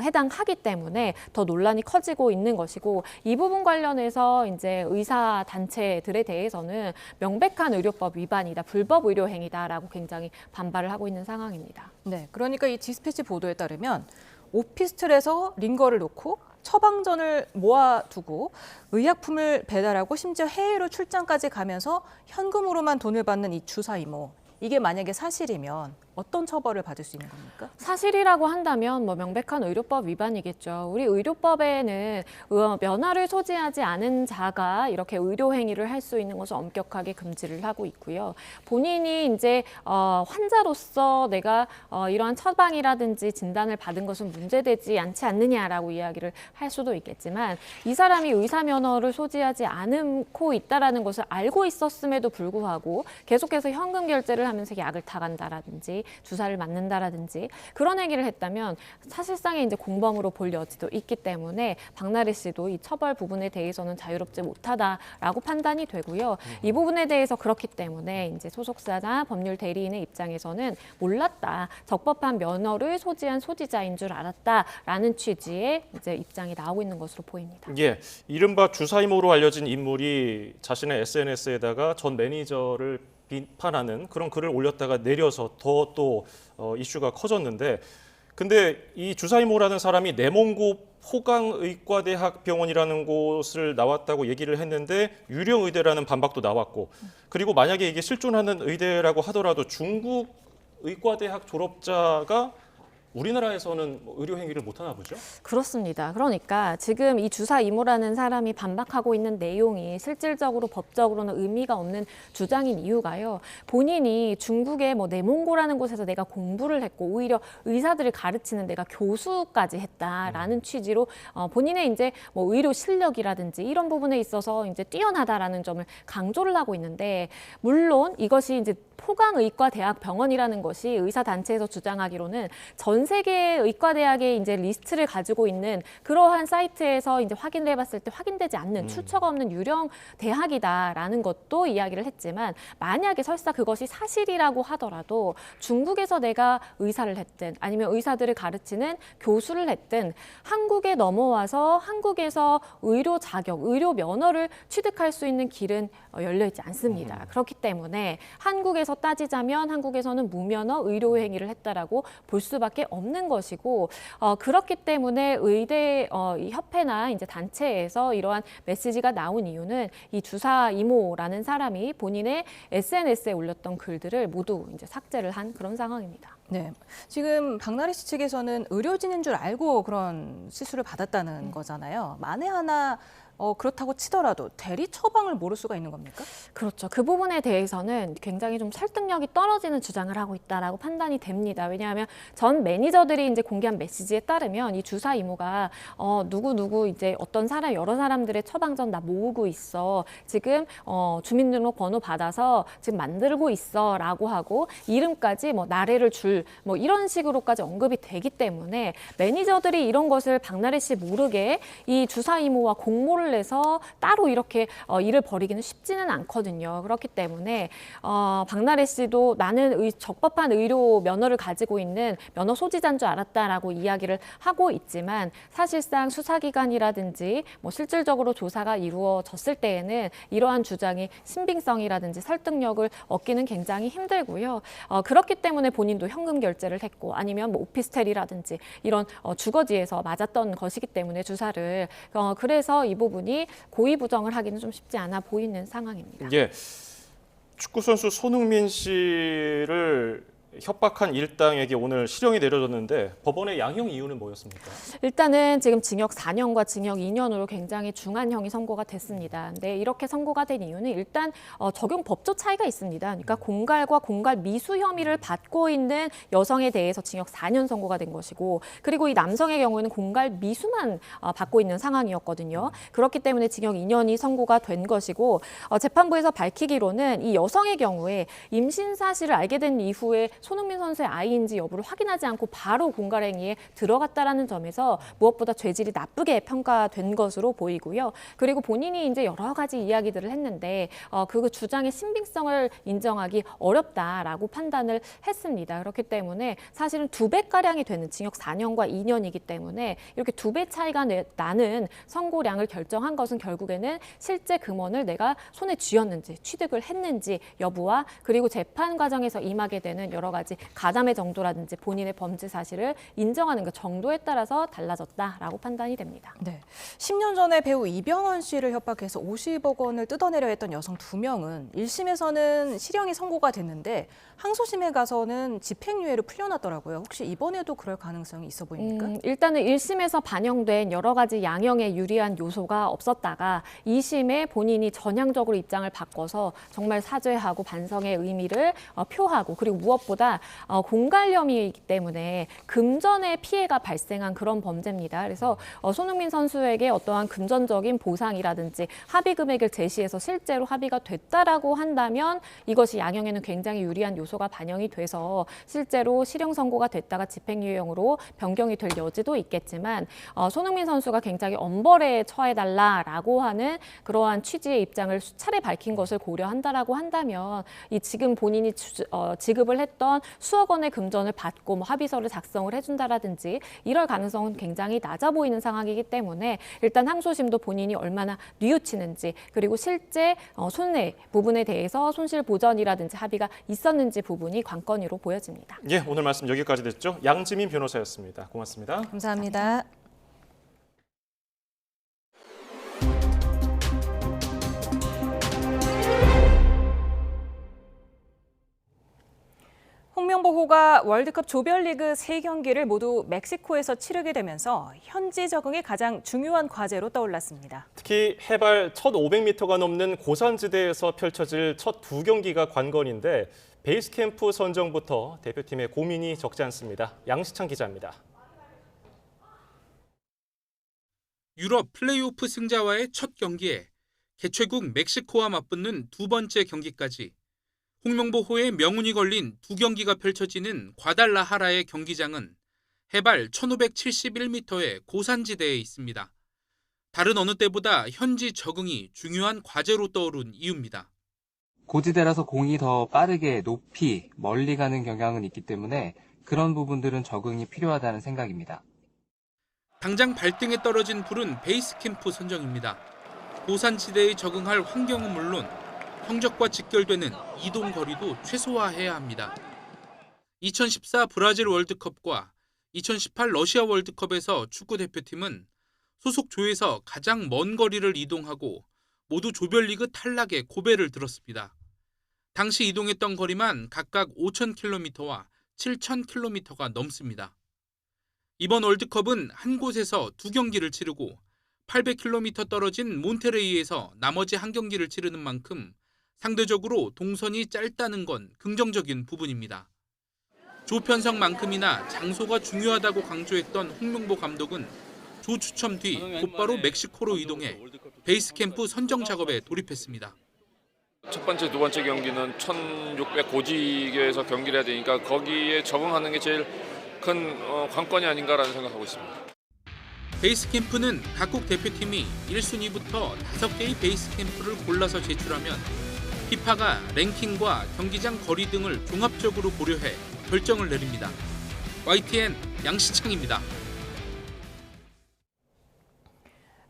해당하기 때문에 더 논란이 커지고 있는 것이고 이 부분 관련해서 이제 의사 단체들에 대해서는 명백한 의료법 위반이다, 불법 의료 행위다라고 굉장히 반발을 하고 있는 상황입니다. 네, 그러니까 이 디스패치 보도에 따르면 오피스텔에서 링거를 놓고 처방전을 모아두고 의약품을 배달하고 심지어 해외로 출장까지 가면서 현금으로만 돈을 받는 이 주사이모. 이게 만약에 사실이면 어떤 처벌을 받을 수 있는 겁니까? 사실이라고 한다면 뭐 명백한 의료법 위반이겠죠. 우리 의료법에는 면허를 소지하지 않은 자가 이렇게 의료 행위를 할 수 있는 것을 엄격하게 금지를 하고 있고요. 본인이 이제 환자로서 내가 이러한 처방이라든지 진단을 받은 것은 문제되지 않지 않느냐라고 이야기를 할 수도 있겠지만 이 사람이 의사 면허를 소지하지 않고 있다라는 것을 알고 있었음에도 불구하고 계속해서 현금 결제를 하면서 약을 타간다라든지 주사를 맞는다라든지 그런 행위를 했다면 사실상의 이제 공범으로 볼 여지도 있기 때문에 박나래 씨도 이 처벌 부분에 대해서는 자유롭지 못하다라고 판단이 되고요. 이 부분에 대해서 그렇기 때문에 이제 소속사나 법률 대리인의 입장에서는 몰랐다, 적법한 면허를 소지한 소지자인 줄 알았다라는 취지의 이제 입장이 나오고 있는 것으로 보입니다. 예, 이른바 주사이모로 알려진 인물이 자신의 SNS에다가 전 매니저를 비판하는 그런 글을 올렸다가 내려서 더 또 이슈가 커졌는데 근데 이 주사이모라는 사람이 내몽고 포강의과대학 병원이라는 곳을 나왔다고 얘기를 했는데 유령 의대라는 반박도 나왔고 그리고 만약에 이게 실존하는 의대라고 하더라도 중국 의과대학 졸업자가 우리나라에서는 의료 행위를 못하나 보죠? 그렇습니다. 그러니까 지금 이 주사이모라는 사람이 반박하고 있는 내용이 실질적으로 법적으로는 의미가 없는 주장인 이유가요. 본인이 중국의 뭐 내몽고라는 곳에서 내가 공부를 했고 오히려 의사들을 가르치는 내가 교수까지 했다라는 취지로 본인의 이제 뭐 의료 실력이라든지 이런 부분에 있어서 이제 뛰어나다라는 점을 강조를 하고 있는데 물론 이것이 이제 포강의과대학병원이라는 것이 의사 단체에서 주장하기로는 전 전 세계의 의과대학의 이제 리스트를 가지고 있는 그러한 사이트에서 이제 확인을 해봤을 때 확인되지 않는 출처가 없는 유령 대학이다라는 것도 이야기를 했지만 만약에 설사 그것이 사실이라고 하더라도 중국에서 내가 의사를 했든 아니면 의사들을 가르치는 교수를 했든 한국에 넘어와서 한국에서 의료 자격, 의료 면허를 취득할 수 있는 길은 열려 있지 않습니다. 그렇기 때문에 한국에서 따지자면 한국에서는 무면허 의료 행위를 했다라고 볼 수밖에 없는 것이고 그렇기 때문에 의대 이 협회나 이제 단체에서 이러한 메시지가 나온 이유는 이 주사 이모라는 사람이 본인의 SNS에 올렸던 글들을 모두 이제 삭제를 한 그런 상황입니다. 네, 지금 박나래 씨 측에서는 의료진인 줄 알고 그런 시술을 받았다는 거잖아요. 만에 하나 그렇다고 치더라도 대리 처방을 모를 수가 있는 겁니까? 그렇죠. 그 부분에 대해서는 굉장히 좀 설득력이 떨어지는 주장을 하고 있다라고 판단이 됩니다. 왜냐하면 전 매니저들이 이제 공개한 메시지에 따르면 이 주사 이모가 누구 이제 어떤 사람 여러 사람들의 처방전 나 모으고 있어. 지금 주민등록 번호 받아서 지금 만들고 있어라고 하고 이름까지 뭐 나래를 줄 뭐 이런 식으로까지 언급이 되기 때문에 매니저들이 이런 것을 박나래 씨 모르게 이 주사 이모와 공모를 내서 따로 이렇게 일을 벌이기는 쉽지는 않거든요. 그렇기 때문에 박나래 씨도 나는 적법한 의료 면허를 가지고 있는 면허 소지자인 줄 알았다라고 이야기를 하고 있지만 사실상 수사기관이라든지 뭐 실질적으로 조사가 이루어졌을 때에는 이러한 주장이 신빙성이라든지 설득력을 얻기는 굉장히 힘들고요. 그렇기 때문에 본인도 현금 결제를 했고 아니면 뭐 오피스텔이라든지 이런 주거지에서 맞았던 것이기 때문에 주사를 그래서 이 부분이 고의 부정을 하기는 좀 쉽지 않아 보이는 상황입니다. 예, 축구 선수 손흥민 씨를 협박한 일당에게 오늘 실형이 내려졌는데 법원의 양형 이유는 뭐였습니까? 일단은 지금 징역 4년과 징역 2년으로 굉장히 중한 형이 선고가 됐습니다. 근데 이렇게 선고가 된 이유는 일단 적용 법조 차이가 있습니다. 그러니까 공갈과 공갈 미수 혐의를 받고 있는 여성에 대해서 징역 4년 선고가 된 것이고 그리고 이 남성의 경우에는 공갈 미수만 받고 있는 상황이었거든요. 그렇기 때문에 징역 2년이 선고가 된 것이고 재판부에서 밝히기로는 이 여성의 경우에 임신 사실을 알게 된 이후에 손흥민 선수의 아이인지 여부를 확인하지 않고 바로 공갈행위에 들어갔다라는 점에서 무엇보다 죄질이 나쁘게 평가된 것으로 보이고요. 그리고 본인이 이제 여러 가지 이야기들을 했는데 그 주장의 신빙성을 인정하기 어렵다라고 판단을 했습니다. 그렇기 때문에 사실은 2배가량이 되는 징역 4년과 2년이기 때문에 이렇게 2배 차이가 나는 선고량을 결정한 것은 결국에는 실제 금원을 내가 손에 쥐었는지 취득을 했는지 여부와 그리고 재판 과정에서 임하게 되는 여러 가지 가담의 정도라든지 본인의 범죄 사실을 인정하는 그 정도에 따라서 달라졌다라고 판단이 됩니다. 네, 10년 전에 배우 이병헌 씨를 협박해서 50억 원을 뜯어내려 했던 여성 2명은 1심에서는 실형이 선고가 됐는데 항소심에 가서는 집행유예로 풀려났더라고요. 혹시 이번에도 그럴 가능성이 있어 보입니까? 일단은 1심에서 반영된 여러 가지 양형에 유리한 요소가 없었다가 2심에 본인이 전향적으로 입장을 바꿔서 정말 사죄하고 반성의 의미를 표하고 그리고 무엇보다 공갈 혐의이기 때문에 금전의 피해가 발생한 그런 범죄입니다. 그래서 손흥민 선수에게 어떠한 금전적인 보상이라든지 합의 금액을 제시해서 실제로 합의가 됐다라고 한다면 이것이 양형에는 굉장히 유리한 요소가 반영이 돼서 실제로 실형 선고가 됐다가 집행유예형으로 변경이 될 여지도 있겠지만 손흥민 선수가 굉장히 엄벌에 처해달라라고 하는 그러한 취지의 입장을 수차례 밝힌 것을 고려한다라고 한다면 이 지금 본인이 지급을 했던 수억 원의 금전을 받고 뭐 합의서를 작성을 해준다라든지 이럴 가능성은 굉장히 낮아 보이는 상황이기 때문에 일단 항소심도 본인이 얼마나 뉘우치는지 그리고 실제 손해 부분에 대해서 손실 보전이라든지 합의가 있었는지 부분이 관건으로 보여집니다. 예, 오늘 말씀 여기까지 듣죠. 양지민 변호사였습니다. 고맙습니다. 감사합니다. 홍명보호가 월드컵 조별리그 3경기를 모두 멕시코에서 치르게 되면서 현지 적응이 가장 중요한 과제로 떠올랐습니다. 특히 해발 1,500m가 넘는 고산지대에서 펼쳐질 첫 2경기가 관건인데 베이스 캠프 선정부터 대표팀의 고민이 적지 않습니다. 양시창 기자입니다. 유럽 플레이오프 승자와의 첫 경기에 개최국 멕시코와 맞붙는 두 번째 경기까지 홍명보호의 명운이 걸린 2경기가 펼쳐지는 과달라하라의 경기장은 해발 1571m의 고산지대에 있습니다. 다른 어느 때보다 현지 적응이 중요한 과제로 떠오른 이유입니다. 고지대라서 공이 더 빠르게 높이 멀리 가는 경향은 있기 때문에 그런 부분들은 적응이 필요하다는 생각입니다. 당장 발등에 떨어진 불은 베이스 캠프 선정입니다. 고산지대에 적응할 환경은 물론 성적과 직결되는 이동 거리도 최소화해야 합니다. 2014 브라질 월드컵과 2018 러시아 월드컵에서 축구 대표팀은 소속 조에서 가장 먼 거리를 이동하고 모두 조별리그 탈락에 고배를 들었습니다. 당시 이동했던 거리만 각각 5,000km와 7,000km가 넘습니다. 이번 월드컵은 한 곳에서 2경기를 치르고 800km 떨어진 몬테레이에서 나머지 한 경기를 치르는 만큼 상대적으로 동선이 짧다는 건 긍정적인 부분입니다. 조 편성만큼이나 장소가 중요하다고 강조했던 홍명보 감독은 조 추첨 뒤 곧바로 멕시코로 이동해 베이스 캠프 선정 작업에 돌입했습니다. 첫 번째, 두 번째 경기는 1600 고지대에서 경기를 해야 되니까 거기에 적응하는 게 제일 큰 관건이 아닌가라는 생각하고 있습니다. 베이스 캠프는 각국 대표팀이 1순위부터 5개의 베이스 캠프를 골라서 제출하면 FIFA가 랭킹과 경기장 거리 등을 종합적으로 고려해 결정을 내립니다. YTN 양시창입니다.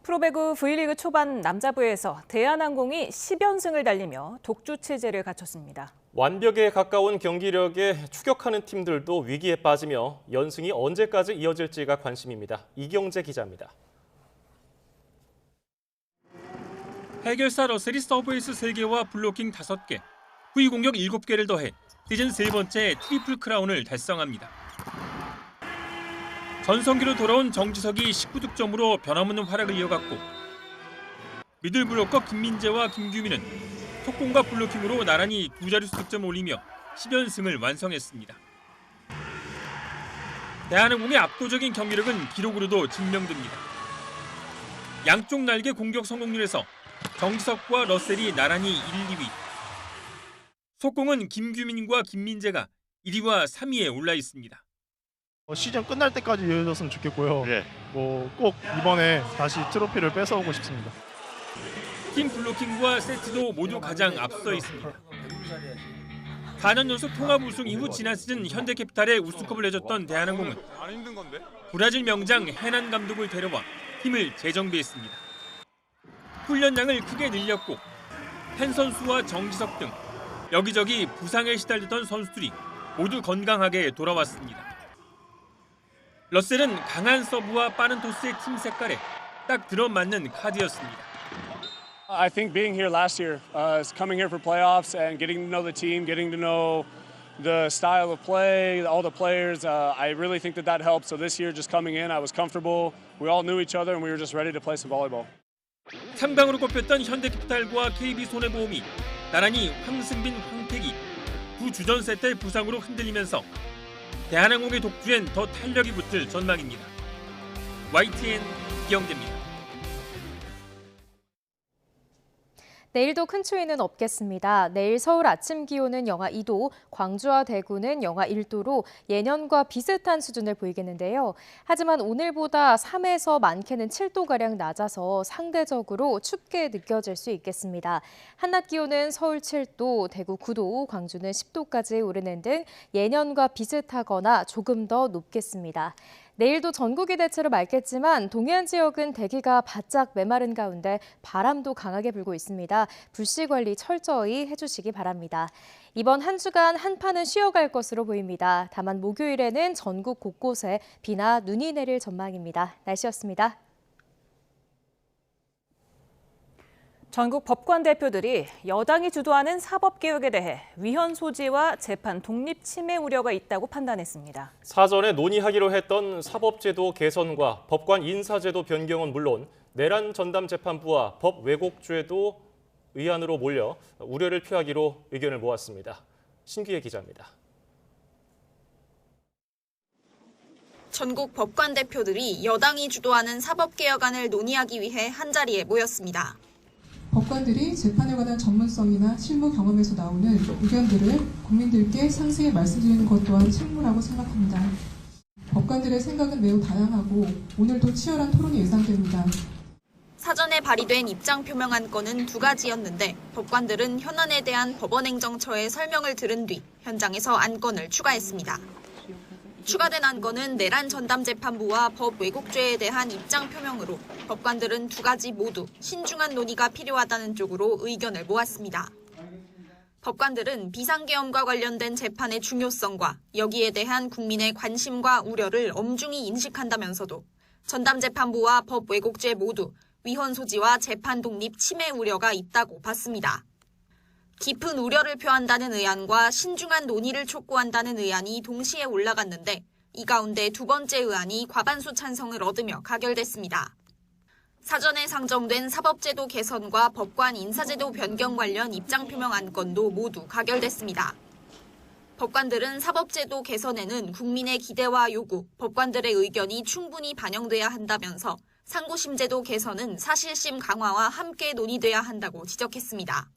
프로배구 V리그 초반 남자부에서 대한항공이 10연승을 달리며 독주 체제를 갖췄습니다. 완벽에 가까운 경기력에 추격하는 팀들도 위기에 빠지며 연승이 언제까지 이어질지가 관심입니다. 이경재 기자입니다. 해결사 러셀이 서브에이스 3개와 블로킹 5개, 후위 공격 7개를 더해 시즌 3번째 트리플 크라운을 달성합니다. 전성기로 돌아온 정지석이 19득점으로 변함없는 활약을 이어갔고 미들 블로커 김민재와 김규민은 속공과 블로킹으로 나란히 두 자릿수 득점을 올리며 10연승을 완성했습니다. 대한항공의 압도적인 경기력은 기록으로도 증명됩니다. 양쪽 날개 공격 성공률에서 정지석과 러셀이 나란히 1, 2위. 속공은 김규민과 김민재가 1위와 3위에 올라 있습니다. 시즌 끝날 때까지 이어졌으면 좋겠고요. 꼭 이번에 다시 트로피를 뺏어오고 싶습니다. 팀 블로킹과 세트도 모두 가장 앞서 있습니다. 4년 연속 통합 우승 이후 지난 시즌 현대캐피탈에 우승컵을 내줬던 대한항공은 브라질 명장 헤난 감독을 데려와 팀을 재정비했습니다. 훈련량을 크게 늘렸고 펜 선수와 정지석 등 여기저기 부상에 시달리던 선수들이 모두 건강하게 돌아왔습니다. 러셀은 강한 서브와 빠른 토스의 팀 색깔에 딱 들어맞는 카드였습니다. I think being here last year, coming here for playoffs and getting to know the team, getting to know the style of play, all the players, I really think that helped. So this year, just coming in, I was comfortable. We all knew each other and we were just ready to play some volleyball. 3강으로 꼽혔던 현대캐피탈과 KB손해보험이 나란히 황승빈, 황태기 두 주전 세트의 부상으로 흔들리면서 대한항공의 독주엔 더 탄력이 붙을 전망입니다. YTN 이경재입니다. 내일도 큰 추위는 없겠습니다. 내일 서울 아침 기온은 영하 2도, 광주와 대구는 영하 1도로 예년과 비슷한 수준을 보이겠는데요. 하지만 오늘보다 3에서 많게는 7도가량 낮아서 상대적으로 춥게 느껴질 수 있겠습니다. 한낮 기온은 서울 7도, 대구 9도, 광주는 10도까지 오르는 등 예년과 비슷하거나 조금 더 높겠습니다. 내일도 전국이 대체로 맑겠지만 동해안 지역은 대기가 바짝 메마른 가운데 바람도 강하게 불고 있습니다. 불씨 관리 철저히 해주시기 바랍니다. 이번 한 주간 한파는 쉬어갈 것으로 보입니다. 다만 목요일에는 전국 곳곳에 비나 눈이 내릴 전망입니다. 날씨였습니다. 전국 법관 대표들이 여당이 주도하는 사법개혁에 대해 위헌 소지와 재판 독립 침해 우려가 있다고 판단했습니다. 사전에 논의하기로 했던 사법제도 개선과 법관 인사제도 변경은 물론 내란 전담 재판부와 법 왜곡죄도 의안으로 몰려 우려를 표하기로 의견을 모았습니다. 신기혜 기자입니다. 전국 법관 대표들이 여당이 주도하는 사법개혁안을 논의하기 위해 한자리에 모였습니다. 법관들이 재판에 관한 전문성이나 실무 경험에서 나오는 의견들을 국민들께 상세히 말씀드리는 것 또한 책무라고 생각합니다. 법관들의 생각은 매우 다양하고 오늘도 치열한 토론이 예상됩니다. 사전에 발의된 입장 표명 안건은 2가지였는데 법관들은 현안에 대한 법원행정처의 설명을 들은 뒤 현장에서 안건을 추가했습니다. 추가된 안건은 내란 전담 재판부와 법 왜곡죄에 대한 입장 표명으로 법관들은 2가지 모두 신중한 논의가 필요하다는 쪽으로 의견을 모았습니다. 법관들은 비상계엄과 관련된 재판의 중요성과 여기에 대한 국민의 관심과 우려를 엄중히 인식한다면서도 전담재판부와 법 왜곡죄 모두 위헌 소지와 재판 독립 침해 우려가 있다고 봤습니다. 깊은 우려를 표한다는 의안과 신중한 논의를 촉구한다는 의안이 동시에 올라갔는데 이 가운데 2번째 의안이 과반수 찬성을 얻으며 가결됐습니다. 사전에 상정된 사법제도 개선과 법관 인사제도 변경 관련 입장 표명 안건도 모두 가결됐습니다. 법관들은 사법제도 개선에는 국민의 기대와 요구, 법관들의 의견이 충분히 반영돼야 한다면서 상고심제도 개선은 사실심 강화와 함께 논의돼야 한다고 지적했습니다.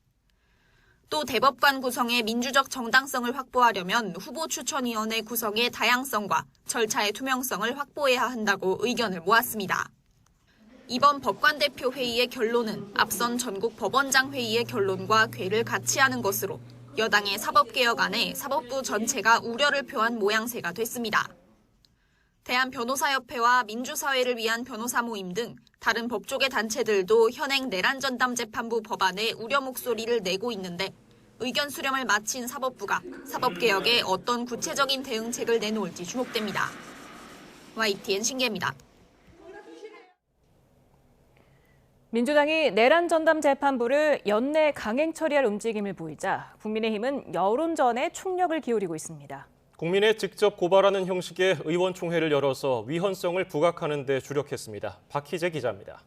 또 대법관 구성의 민주적 정당성을 확보하려면 후보 추천위원회 구성의 다양성과 절차의 투명성을 확보해야 한다고 의견을 모았습니다. 이번 법관대표 회의의 결론은 앞선 전국 법원장 회의의 결론과 궤를 같이 하는 것으로 여당의 사법개혁안에 사법부 전체가 우려를 표한 모양새가 됐습니다. 대한변호사협회와 민주사회를 위한 변호사 모임 등 다른 법조계 단체들도 현행 내란전담재판부 법안에 우려 목소리를 내고 있는데 의견 수렴을 마친 사법부가 사법개혁에 어떤 구체적인 대응책을 내놓을지 주목됩니다. YTN 신기입니다. 민주당이 내란 전담 재판부를 연내 강행 처리할 움직임을 보이자 국민의힘은 여론전에 총력을 기울이고 있습니다. 국민에 직접 고발하는 형식의 의원총회를 열어서 위헌성을 부각하는 데 주력했습니다. 박희재 기자입니다.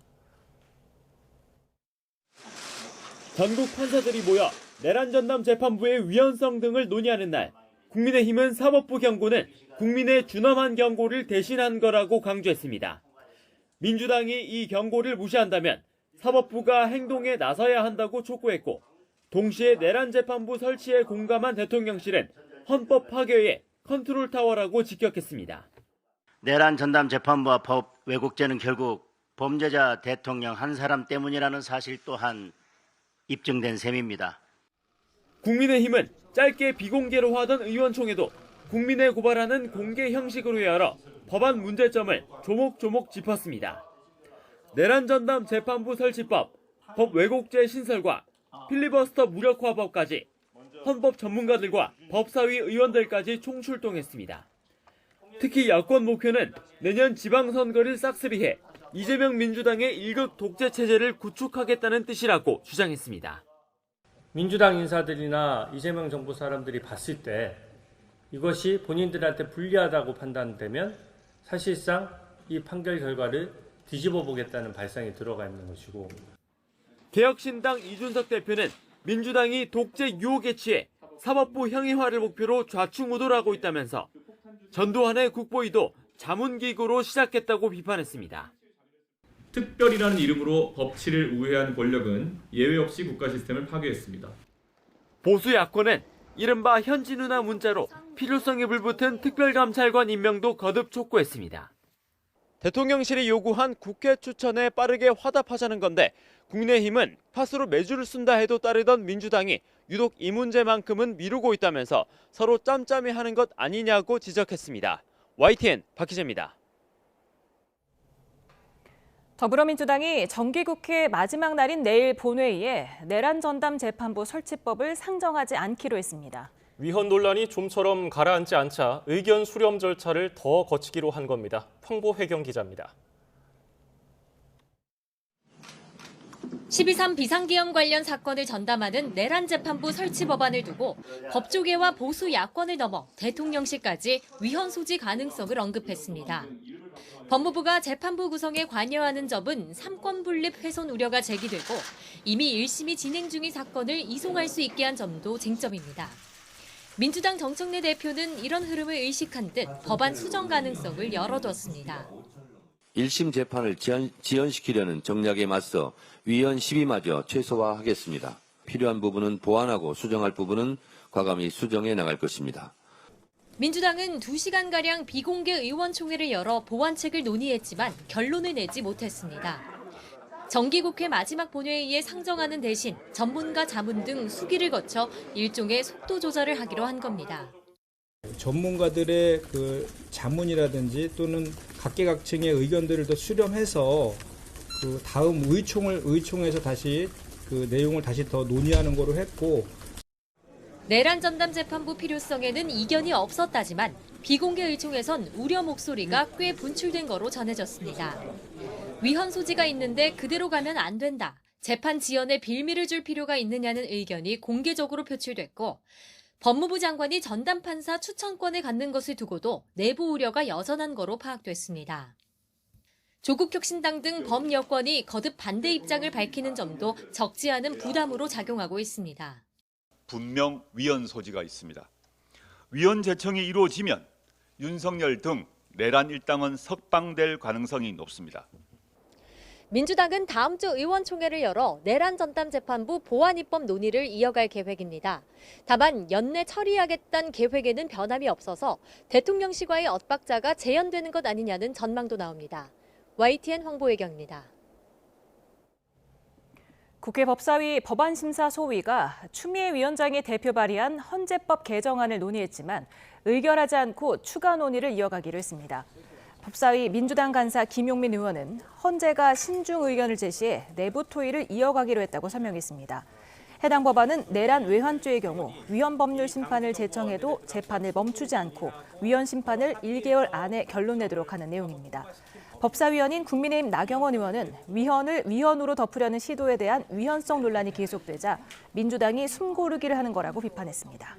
전국 판사들이 모여 내란 전담 재판부의 위헌성 등을 논의하는 날, 국민의힘은 사법부 경고는 국민의 준엄한 경고를 대신한 거라고 강조했습니다. 민주당이 이 경고를 무시한다면 사법부가 행동에 나서야 한다고 촉구했고, 동시에 내란 재판부 설치에 공감한 대통령실은 헌법 파괴의 컨트롤 타워라고 직격했습니다. 내란 전담 재판부와 법 왜곡죄는 결국 범죄자 대통령 한 사람 때문이라는 사실 또한 입증된 셈입니다. 국민의힘은 짧게 비공개로 하던 의원총회도 국민에 고발하는 공개 형식으로 열어 법안 문제점을 조목조목 짚었습니다. 내란 전담 재판부 설치법, 법 왜곡죄 신설과 필리버스터 무력화법까지 헌법 전문가들과 법사위 의원들까지 총출동했습니다. 특히 야권 목표는 내년 지방선거를 싹쓸이해 이재명 민주당의 1급 독재 체제를 구축하겠다는 뜻이라고 주장했습니다. 민주당 인사들이나 이재명 정부 사람들이 봤을 때 이것이 본인들한테 불리하다고 판단되면 사실상 이 판결 결과를 뒤집어 보겠다는 발상이 들어가 있는 것이고, 개혁신당 이준석 대표는 민주당이 독재 유혹에 취해 사법부 형이화를 목표로 좌충우돌 하고 있다면서 전두환의 국보위도 자문기구로 시작했다고 비판했습니다. 특별이라는 이름으로 법치를 우회한 권력은 예외 없이 국가 시스템을 파괴했습니다. 보수 야권은 이른바 현진우나 문자로 필요성이 불붙은 특별감찰관 임명도 거듭 촉구했습니다. 대통령실이 요구한 국회 추천에 빠르게 화답하자는 건데, 국민의힘은 파수로 매주를 쓴다 해도 따르던 민주당이 유독 이 문제만큼은 미루고 있다면서 서로 짬짬이 하는 것 아니냐고 지적했습니다. YTN 박희재입니다. 더불어민주당이 정기국회 마지막 날인 내일 본회의에 내란 전담 재판부 설치법을 상정하지 않기로 했습니다. 위헌 논란이 좀처럼 가라앉지 않자 의견 수렴 절차를 더 거치기로 한 겁니다. 황보혜경 기자입니다. 12.3 비상계엄 관련 사건을 전담하는 내란 재판부 설치 법안을 두고 법조계와 보수 야권을 넘어 대통령실까지 위헌 소지 가능성을 언급했습니다. 법무부가 재판부 구성에 관여하는 점은 삼권 분립 훼손 우려가 제기되고 이미 1심이 진행 중인 사건을 이송할 수 있게 한 점도 쟁점입니다. 민주당 정청래 대표는 이런 흐름을 의식한 듯 법안 수정 가능성을 열어뒀습니다. 1심 재판을 지연시키려는 정략에 맞서 위헌 시비마저 최소화하겠습니다. 필요한 부분은 보완하고 수정할 부분은 과감히 수정해 나갈 것입니다. 민주당은 2시간가량 비공개 의원총회를 열어 보완책을 논의했지만 결론을 내지 못했습니다. 정기국회 마지막 본회의에 상정하는 대신 전문가 자문 등 수기를 거쳐 일종의 속도 조절을 하기로 한 겁니다. 전문가들의 그 자문이라든지 또는 각계각층의 의견들을 더 수렴해서 그 다음 의총에서 다시 그 내용을 다시 더 논의하는 거로 했고, 내란 전담 재판부 필요성에는 이견이 없었다지만 비공개 의총에선 우려 목소리가 꽤 분출된 거로 전해졌습니다. 위헌 소지가 있는데 그대로 가면 안 된다. 재판 지연에 빌미를 줄 필요가 있느냐는 의견이 공개적으로 표출됐고, 법무부 장관이 전담 판사 추천권을 갖는 것을 두고도 내부 우려가 여전한 거로 파악됐습니다. 조국혁신당 등 범여권이 거듭 반대 입장을 밝히는 점도 적지 않은 부담으로 작용하고 있습니다. 분명 위헌 소지가 있습니다. 위헌 제청이 이루어지면 윤석열 등 내란 일당은 석방될 가능성이 높습니다. 민주당은 다음 주 의원총회를 열어 내란 전담 재판부 보완 입법 논의를 이어갈 계획입니다. 다만 연내 처리하겠다는 계획에는 변함이 없어서 대통령실과의 엇박자가 재현되는 것 아니냐는 전망도 나옵니다. YTN 황보혜경입니다. 국회 법사위 법안심사소위가 추미애 위원장이 대표 발의한 헌재법 개정안을 논의했지만 의결하지 않고 추가 논의를 이어가기로 했습니다. 법사위 민주당 간사 김용민 의원은 헌재가 신중 의견을 제시해 내부 토의를 이어가기로 했다고 설명했습니다. 해당 법안은 내란 외환죄의 경우 위헌 법률 심판을 제청해도 재판을 멈추지 않고 위헌 심판을 1개월 안에 결론 내도록 하는 내용입니다. 법사위원인 국민의힘 나경원 의원은 위헌을 위헌으로 덮으려는 시도에 대한 위헌성 논란이 계속되자 민주당이 숨고르기를 하는 거라고 비판했습니다.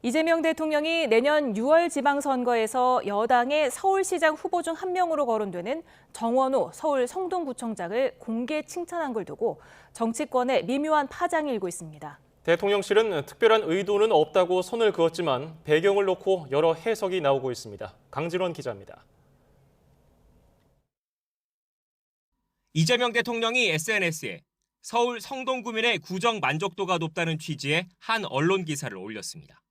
이재명 대통령이 내년 6월 지방선거에서 여당의 서울시장 후보 중 한 명으로 거론되는 정원호 서울 성동구청장을 공개 칭찬한 걸 두고 정치권에 미묘한 파장이 일고 있습니다. 대통령실은 특별한 의도는 없다고 선을 그었지만 배경을 놓고 여러 해석이 나오고 있습니다. 강진원 기자입니다. 이재명 대통령이 SNS에 서울 성동구민의 구정 만족도가 높다는 취지의 한 언론 기사를 올렸습니다.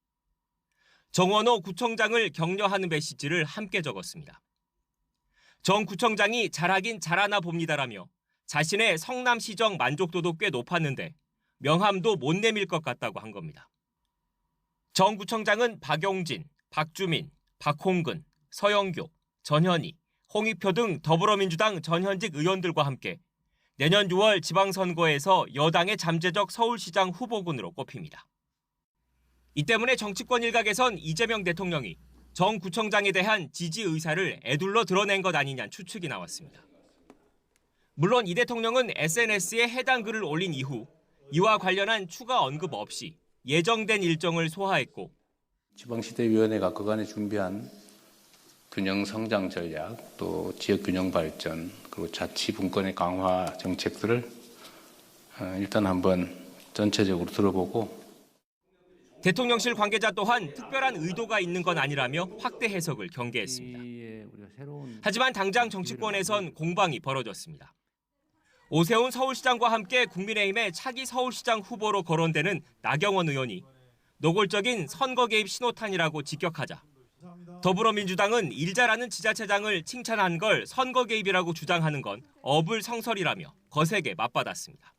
정원호 구청장을 격려하는 메시지를 함께 적었습니다. 정 구청장이 잘하긴 잘하나 봅니다라며 자신의 성남시정 만족도도 꽤 높았는데 명함도 못 내밀 것 같다고 한 겁니다. 정 구청장은 박용진, 박주민, 박홍근, 서영교, 전현희, 홍익표 등 더불어민주당 전현직 의원들과 함께 내년 6월 지방선거에서 여당의 잠재적 서울시장 후보군으로 꼽힙니다. 이 때문에 정치권 일각에선 이재명 대통령이 정 구청장에 대한 지지 의사를 애둘러 드러낸 것 아니냐는 추측이 나왔습니다. 물론 이 대통령은 SNS에 해당 글을 올린 이후 이와 관련한 추가 언급 없이 예정된 일정을 소화했고 지방시대위원회가 그간에 준비한 균형 성장 전략, 또 지역 균형 발전, 그리고 자치 분권의 강화 정책들을 일단 한번 전체적으로 들어보고 대통령실 관계자 또한 특별한 의도가 있는 건 아니라며 확대 해석을 경계했습니다. 하지만 당장 정치권에선 공방이 벌어졌습니다. 오세훈 서울시장과 함께 국민의힘의 차기 서울시장 후보로 거론되는 나경원 의원이 노골적인 선거 개입 신호탄이라고 직격하자 더불어민주당은 일 잘하는 지자체장을 칭찬한 걸 선거 개입이라고 주장하는 건 어불성설이라며 거세게 맞받았습니다.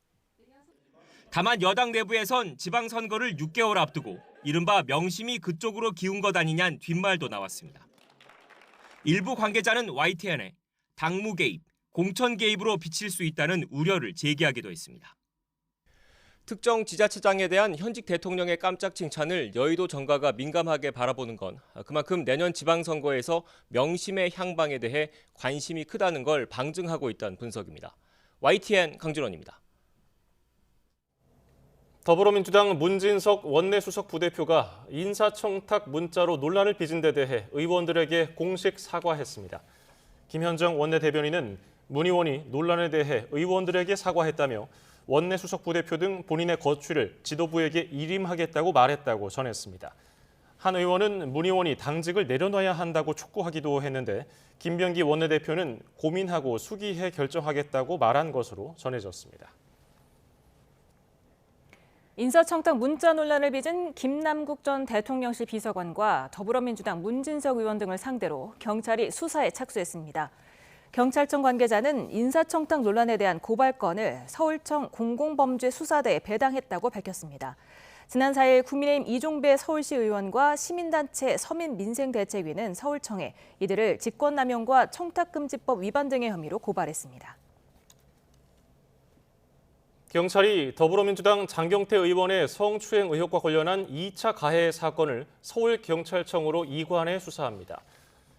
다만 여당 내부에선 지방선거를 6개월 앞두고 이른바 명심이 그쪽으로 기운 것 아니냐는 뒷말도 나왔습니다. 일부 관계자는 YTN에 당무 개입, 공천 개입으로 비칠 수 있다는 우려를 제기하기도 했습니다. 특정 지자체장에 대한 현직 대통령의 깜짝 칭찬을 여의도 정가가 민감하게 바라보는 건 그만큼 내년 지방선거에서 명심의 향방에 대해 관심이 크다는 걸 방증하고 있다는 분석입니다. YTN 강준원입니다. 더불어민주당 문진석 원내수석 부대표가 인사청탁 문자로 논란을 빚은 데 대해 의원들에게 공식 사과했습니다. 김현정 원내대변인은 문 의원이 논란에 대해 의원들에게 사과했다며 원내수석 부대표 등 본인의 거취를 지도부에게 일임하겠다고 말했다고 전했습니다. 한 의원은 문 의원이 당직을 내려놔야 한다고 촉구하기도 했는데 김병기 원내대표는 고민하고 수기해 결정하겠다고 말한 것으로 전해졌습니다. 인사청탁 문자 논란을 빚은 김남국 전 대통령실 비서관과 더불어민주당 문진석 의원 등을 상대로 경찰이 수사에 착수했습니다. 경찰청 관계자는 인사청탁 논란에 대한 고발건을 서울청 공공범죄수사대에 배당했다고 밝혔습니다. 지난 4일 국민의힘 이종배 서울시 의원과 시민단체 서민민생대책위는 서울청에 이들을 직권남용과 청탁금지법 위반 등의 혐의로 고발했습니다. 경찰이 더불어민주당 장경태 의원의 성추행 의혹과 관련한 2차 가해 사건을 서울경찰청으로 이관해 수사합니다.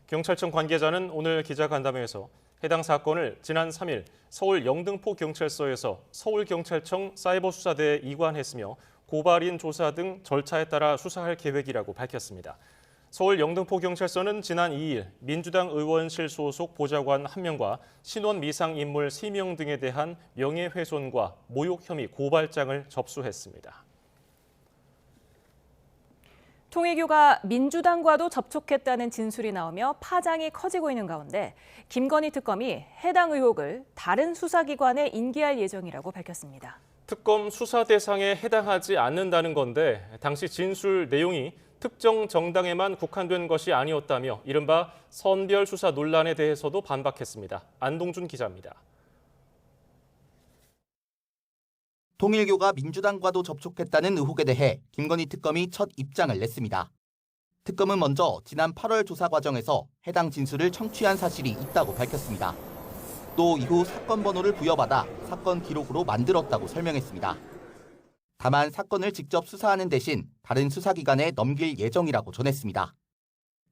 경찰청 관계자는 오늘 기자간담회에서 해당 사건을 지난 3일 서울 영등포경찰서에서 서울경찰청 사이버수사대에 이관했으며 고발인 조사 등 절차에 따라 수사할 계획이라고 밝혔습니다. 서울 영등포경찰서는 지난 2일 민주당 의원실 소속 보좌관 1명과 신원 미상 인물 3명 등에 대한 명예훼손과 모욕 혐의 고발장을 접수했습니다. 통일교가 민주당과도 접촉했다는 진술이 나오며 파장이 커지고 있는 가운데 김건희 특검이 해당 의혹을 다른 수사기관에 인계할 예정이라고 밝혔습니다. 특검 수사 대상에 해당하지 않는다는 건데 당시 진술 내용이 특정 정당에만 국한된 것이 아니었다며 이른바 선별 수사 논란에 대해서도 반박했습니다. 안동준 기자입니다. 통일교가 민주당과도 접촉했다는 의혹에 대해 김건희 특검이 첫 입장을 냈습니다. 특검은 먼저 지난 8월 조사 과정에서 해당 진술을 청취한 사실이 있다고 밝혔습니다. 또 이후 사건 번호를 부여받아 사건 기록으로 만들었다고 설명했습니다. 다만 사건을 직접 수사하는 대신 다른 수사기관에 넘길 예정이라고 전했습니다.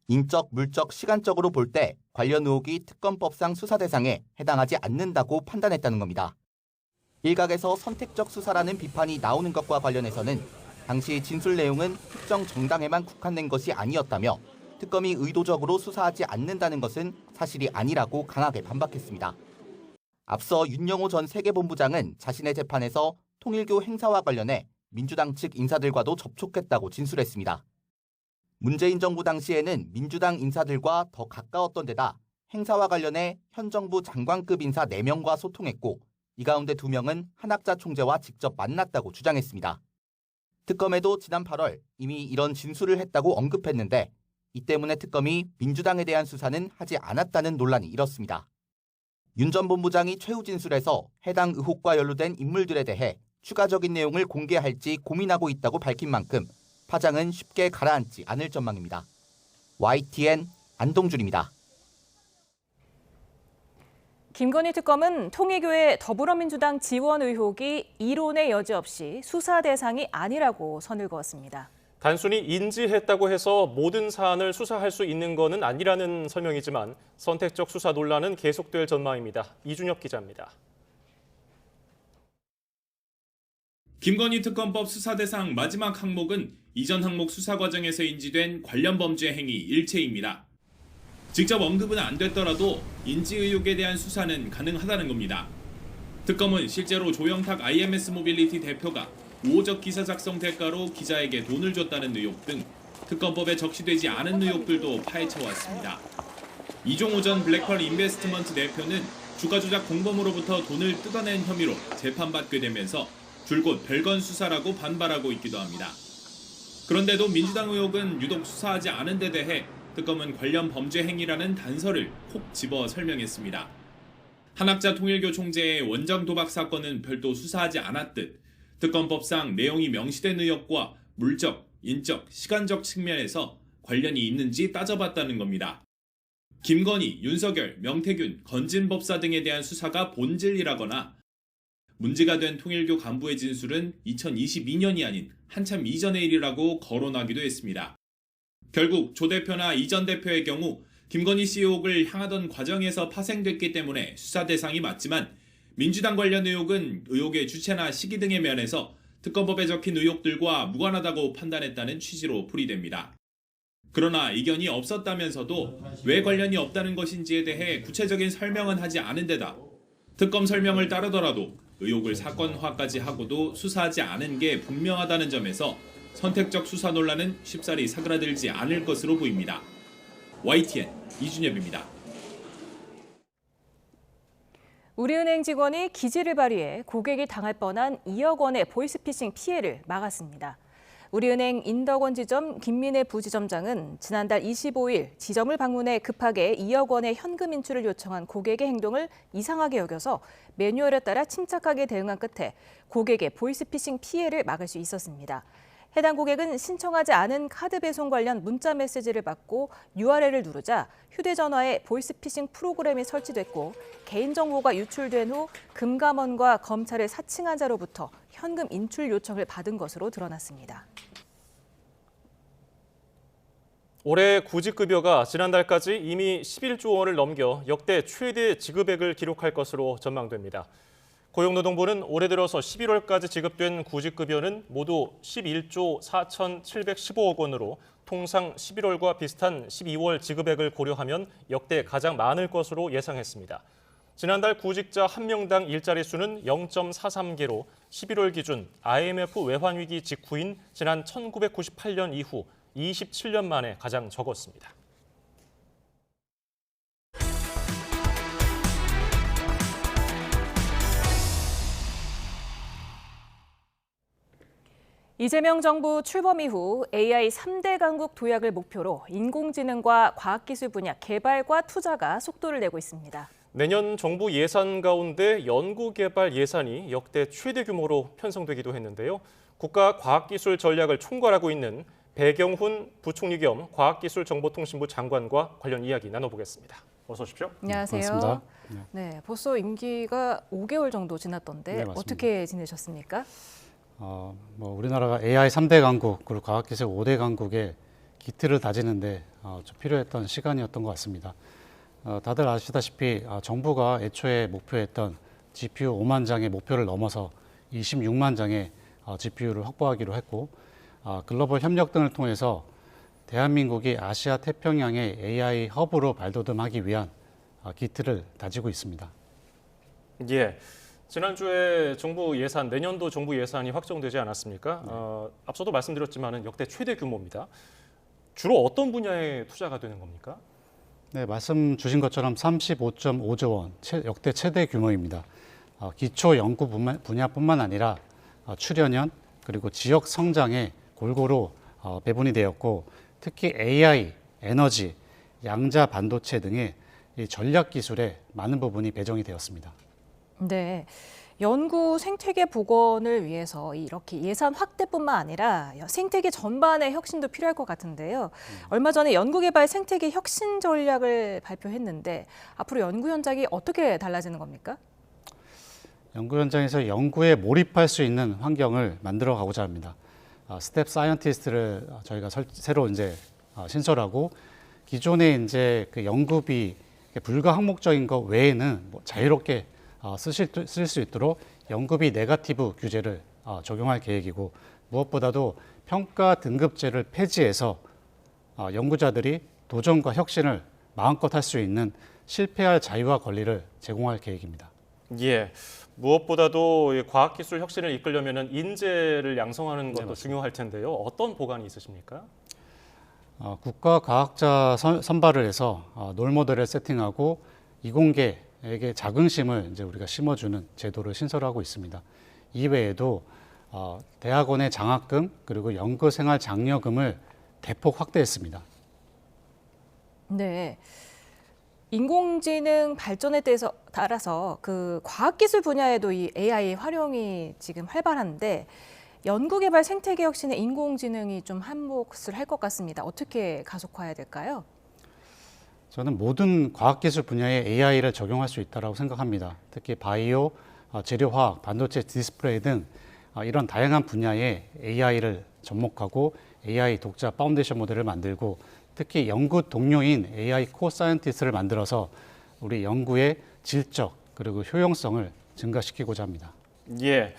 인적, 물적, 시간적으로 볼 때 관련 의혹이 특검법상 수사 대상에 해당하지 않는다고 판단했다는 겁니다. 일각에서 선택적 수사라는 비판이 나오는 것과 관련해서는 당시 진술 내용은 특정 정당에만 국한된 것이 아니었다며 특검이 의도적으로 수사하지 않는다는 것은 사실이 아니라고 강하게 반박했습니다. 앞서 윤영호 전 세계본부장은 자신의 재판에서 통일교 행사와 관련해 민주당 측 인사들과도 접촉했다고 진술했습니다. 문재인 정부 당시에는 민주당 인사들과 더 가까웠던 데다 행사와 관련해 현 정부 장관급 인사 4명과 소통했고 이 가운데 2명은 한학자 총재와 직접 만났다고 주장했습니다. 특검에도 지난 8월 이미 이런 진술을 했다고 언급했는데 이 때문에 특검이 민주당에 대한 수사는 하지 않았다는 논란이 일었습니다. 윤 전 본부장이 최후 진술에서 해당 의혹과 연루된 인물들에 대해 추가적인 내용을 공개할지 고민하고 있다고 밝힌 만큼 파장은 쉽게 가라앉지 않을 전망입니다. YTN 안동준입니다. 김건희 특검은 통일교의 더불어민주당 지원 의혹이 이론의 여지 없이 수사 대상이 아니라고 선을 그었습니다. 단순히 인지했다고 해서 모든 사안을 수사할 수 있는 것은 아니라는 설명이지만 선택적 수사 논란은 계속될 전망입니다. 이준엽 기자입니다. 김건희 특검법 수사 대상 마지막 항목은 이전 항목 수사 과정에서 인지된 관련 범죄 행위 일체입니다. 직접 언급은 안 됐더라도 인지 의혹에 대한 수사는 가능하다는 겁니다. 특검은 실제로 조영탁 IMS 모빌리티 대표가 우호적 기사 작성 대가로 기자에게 돈을 줬다는 의혹 등 특검법에 적시되지 않은 의혹들도 파헤쳐왔습니다. 이종호 전 블랙펄 인베스트먼트 대표는 주가 조작 공범으로부터 돈을 뜯어낸 혐의로 재판받게 되면서 줄곧 별건 수사라고 반발하고 있기도 합니다. 그런데도 민주당 의혹은 유독 수사하지 않은 데 대해 특검은 관련 범죄 행위라는 단서를 콕 집어 설명했습니다. 한학자 통일교 총재의 원장 도박 사건은 별도 수사하지 않았듯 특검법상 내용이 명시된 의혹과 물적, 인적, 시간적 측면에서 관련이 있는지 따져봤다는 겁니다. 김건희, 윤석열, 명태균, 건진법사 등에 대한 수사가 본질이라거나 문제가 된 통일교 간부의 진술은 2022년이 아닌 한참 이전의 일이라고 거론하기도 했습니다. 결국 조 대표나 이 전 대표의 경우 김건희 씨 의혹을 향하던 과정에서 파생됐기 때문에 수사 대상이 맞지만 민주당 관련 의혹은 의혹의 주체나 시기 등의 면에서 특검법에 적힌 의혹들과 무관하다고 판단했다는 취지로 풀이됩니다. 그러나 이견이 없었다면서도 왜 관련이 없다는 것인지에 대해 구체적인 설명은 하지 않은 데다 특검 설명을 따르더라도 의혹을 사건화까지 하고도 수사하지 않은 게 분명하다는 점에서 선택적 수사 논란은 쉽사리 사그라들지 않을 것으로 보입니다. YTN 이준엽입니다. 우리은행 직원이 기지를 발휘해 고객이 당할 뻔한 2억 원의 보이스피싱 피해를 막았습니다. 우리은행 인덕원 지점 김민혜 부지점장은 지난달 25일 지점을 방문해 급하게 2억 원의 현금 인출을 요청한 고객의 행동을 이상하게 여겨서 매뉴얼에 따라 침착하게 대응한 끝에 고객의 보이스피싱 피해를 막을 수 있었습니다. 해당 고객은 신청하지 않은 카드 배송 관련 문자 메시지를 받고 URL을 누르자 휴대전화에 보이스피싱 프로그램이 설치됐고 개인정보가 유출된 후 금감원과 검찰의 사칭한 자로부터 현금 인출 요청을 받은 것으로 드러났습니다. 올해 구직급여가 지난달까지 이미 11조 원을 넘겨 역대 최대 지급액을 기록할 것으로 전망됩니다. 고용노동부는 올해 들어서 11월까지 지급된 구직급여는 모두 11조 4,715억 원으로 통상 11월과 비슷한 12월 지급액을 고려하면 역대 가장 많을 것으로 예상했습니다. 지난달 구직자 1명당 일자리 수는 0.43개로 11월 기준 IMF 외환위기 직후인 지난 1998년 이후 27년 만에 가장 적었습니다. 이재명 정부 출범 이후 AI 3대 강국 도약을 목표로 인공지능과 과학기술 분야 개발과 투자가 속도를 내고 있습니다. 내년 정부 예산 가운데 연구개발 예산이 역대 최대 규모로 편성되기도 했는데요. 국가과학기술 전략을 총괄하고 있는 배경훈 부총리 겸 과학기술정보통신부 장관과 관련 이야기 나눠보겠습니다. 어서 오십시오. 안녕하세요. 반갑습니다. 네, 벌써 임기가 5개월 정도 지났던데 네, 맞습니다. 어떻게 지내셨습니까? 우리나라가 AI 3대 강국 그리고 과학기술 5대 강국의 기틀을 다지는데 좀 필요했던 시간이었던 것 같습니다. 다들 아시다시피 정부가 애초에 목표했던 GPU 5만 장의 목표를 넘어서 26만 장의 GPU를 확보하기로 했고 글로벌 협력 등을 통해서 대한민국이 아시아 태평양의 AI 허브로 발돋움하기 위한 기틀을 다지고 있습니다. 예. 지난주에 정부 예산, 내년도 정부 예산이 확정되지 않았습니까? 앞서도 말씀드렸지만 역대 최대 규모입니다. 주로 어떤 분야에 투자가 되는 겁니까? 네, 말씀 주신 것처럼 35.5조 원, 역대 최대 규모입니다. 기초 연구 분야뿐만 아니라 출연연 그리고 지역 성장에 골고루 배분이 되었고 특히 AI, 에너지, 양자 반도체 등의 전략 기술에 많은 부분이 배정이 되었습니다. 네, 연구 생태계 복원을 위해서 이렇게 예산 확대뿐만 아니라 생태계 전반의 혁신도 필요할 것 같은데요. 얼마 전에 연구개발 생태계 혁신 전략을 발표했는데 앞으로 연구 현장이 어떻게 달라지는 겁니까? 연구 현장에서 연구에 몰입할 수 있는 환경을 만들어 가고자 합니다. 스텝 사이언티스트를 저희가 새로 이제 신설하고 기존에 이제 그 연구비 불가 항목적인 것 외에는 자유롭게 쓸 수 있도록 연구비 네거티브 규제를 적용할 계획이고 무엇보다도 평가 등급제를 폐지해서 연구자들이 도전과 혁신을 마음껏 할 수 있는 실패할 자유와 권리를 제공할 계획입니다. 예, 무엇보다도 과학기술 혁신을 이끌려면 인재를 양성하는 것도 중요할 텐데요. 어떤 보관이 있으십니까? 국가 과학자 선발을 해서 롤모델을 세팅하고 이공계에게 자긍심을 이제 우리가 심어주는 제도를 신설하고 있습니다. 이외에도 대학원의 장학금 그리고 연구생활 장려금을 대폭 확대했습니다. 네. 인공지능 발전에 따라서 그 과학기술 분야에도 이 AI 활용이 지금 활발한데 연구개발 생태계 혁신에 인공지능이 좀 한몫을 할 것 같습니다. 어떻게 가속화해야 될까요? 저는 모든 과학기술 분야에 AI를 적용할 수 있다고 생각합니다. 특히 바이오, 재료화학, 반도체 디스플레이 등 이런 다양한 분야에 AI를 접목하고 AI 독자 파운데이션 모델을 만들고 특히 연구 동료인 AI 코 사이언티스트를 만들어서 우리 연구의 질적 그리고 효용성을 증가시키고자 합니다. 예,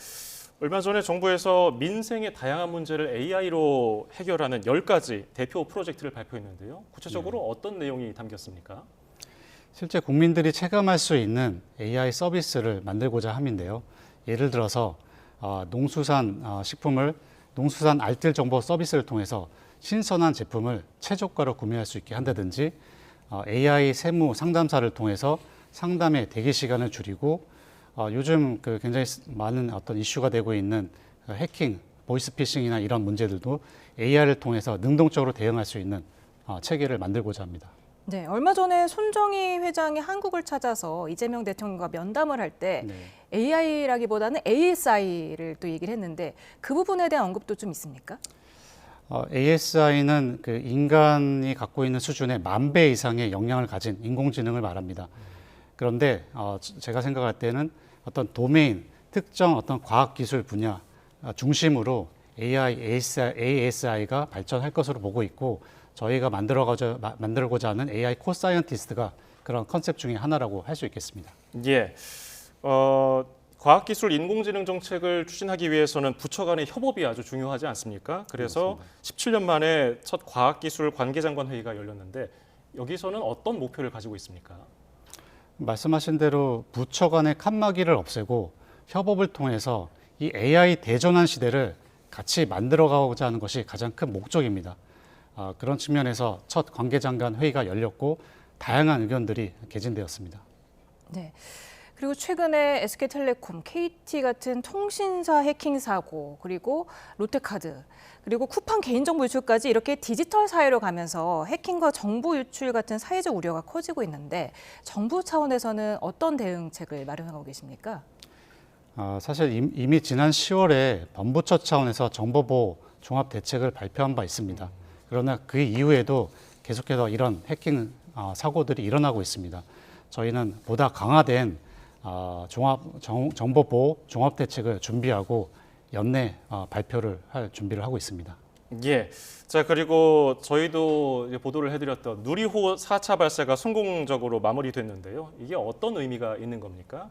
얼마 전에 정부에서 민생의 다양한 문제를 AI로 해결하는 10가지 대표 프로젝트를 발표했는데요. 구체적으로 어떤 내용이 담겼습니까? 실제 국민들이 체감할 수 있는 AI 서비스를 만들고자 함인데요. 예를 들어서 농수산 식품을 농수산 알뜰 정보 서비스를 통해서 신선한 제품을 최저가로 구매할 수 있게 한다든지 AI 세무 상담사를 통해서 상담의 대기 시간을 줄이고 요즘 굉장히 많은 어떤 이슈가 되고 있는 해킹, 보이스피싱이나 이런 문제들도 AI를 통해서 능동적으로 대응할 수 있는 체계를 만들고자 합니다. 네, 얼마 전에 손정희 회장이 한국을 찾아서 이재명 대통령과 면담을 할 때 AI라기보다는 ASI를 또 얘기를 했는데 그 부분에 대한 언급도 좀 있습니까? ASI는 그 인간이 갖고 있는 수준의 10,000배 이상의 역량을 가진 인공지능을 말합니다. 그런데 제가 생각할 때는 어떤 도메인, 특정 어떤 과학기술 분야 중심으로 ASI가 발전할 것으로 보고 있고 저희가 만들고자 하는 AI 코사이언티스트가 그런 컨셉 중에 하나라고 할 수 있겠습니다. 예, 과학기술 인공지능 정책을 추진하기 위해서는 부처 간의 협업이 아주 중요하지 않습니까? 그래서 그렇습니다. 17년 만에 첫 과학기술 관계장관 회의가 열렸는데 여기서는 어떤 목표를 가지고 있습니까? 말씀하신 대로 부처 간의 칸막이를 없애고 협업을 통해서 이 AI 대전환 시대를 같이 만들어가고자 하는 것이 가장 큰 목적입니다. 그런 측면에서 첫 관계장관 회의가 열렸고 다양한 의견들이 개진되었습니다. 네. 그리고 최근에 SK텔레콤, KT 같은 통신사 해킹 사고, 그리고 롯데카드, 그리고 쿠팡 개인정보 유출까지 이렇게 디지털 사회로 가면서 해킹과 정보 유출 같은 사회적 우려가 커지고 있는데 정부 차원에서는 어떤 대응책을 마련하고 계십니까? 사실 이미 지난 10월에 범부처 차원에서 정보보호 종합대책을 발표한 바 있습니다. 그러나 그 이후에도 계속해서 이런 해킹 사고들이 일어나고 있습니다. 저희는 보다 강화된 정보보호 종합대책을 준비하고 연내 발표를 할 준비를 하고 있습니다. 예. 자, 그리고 저희도 보도를 해드렸던 누리호 4차 발사가 성공적으로 마무리됐는데요. 이게 어떤 의미가 있는 겁니까?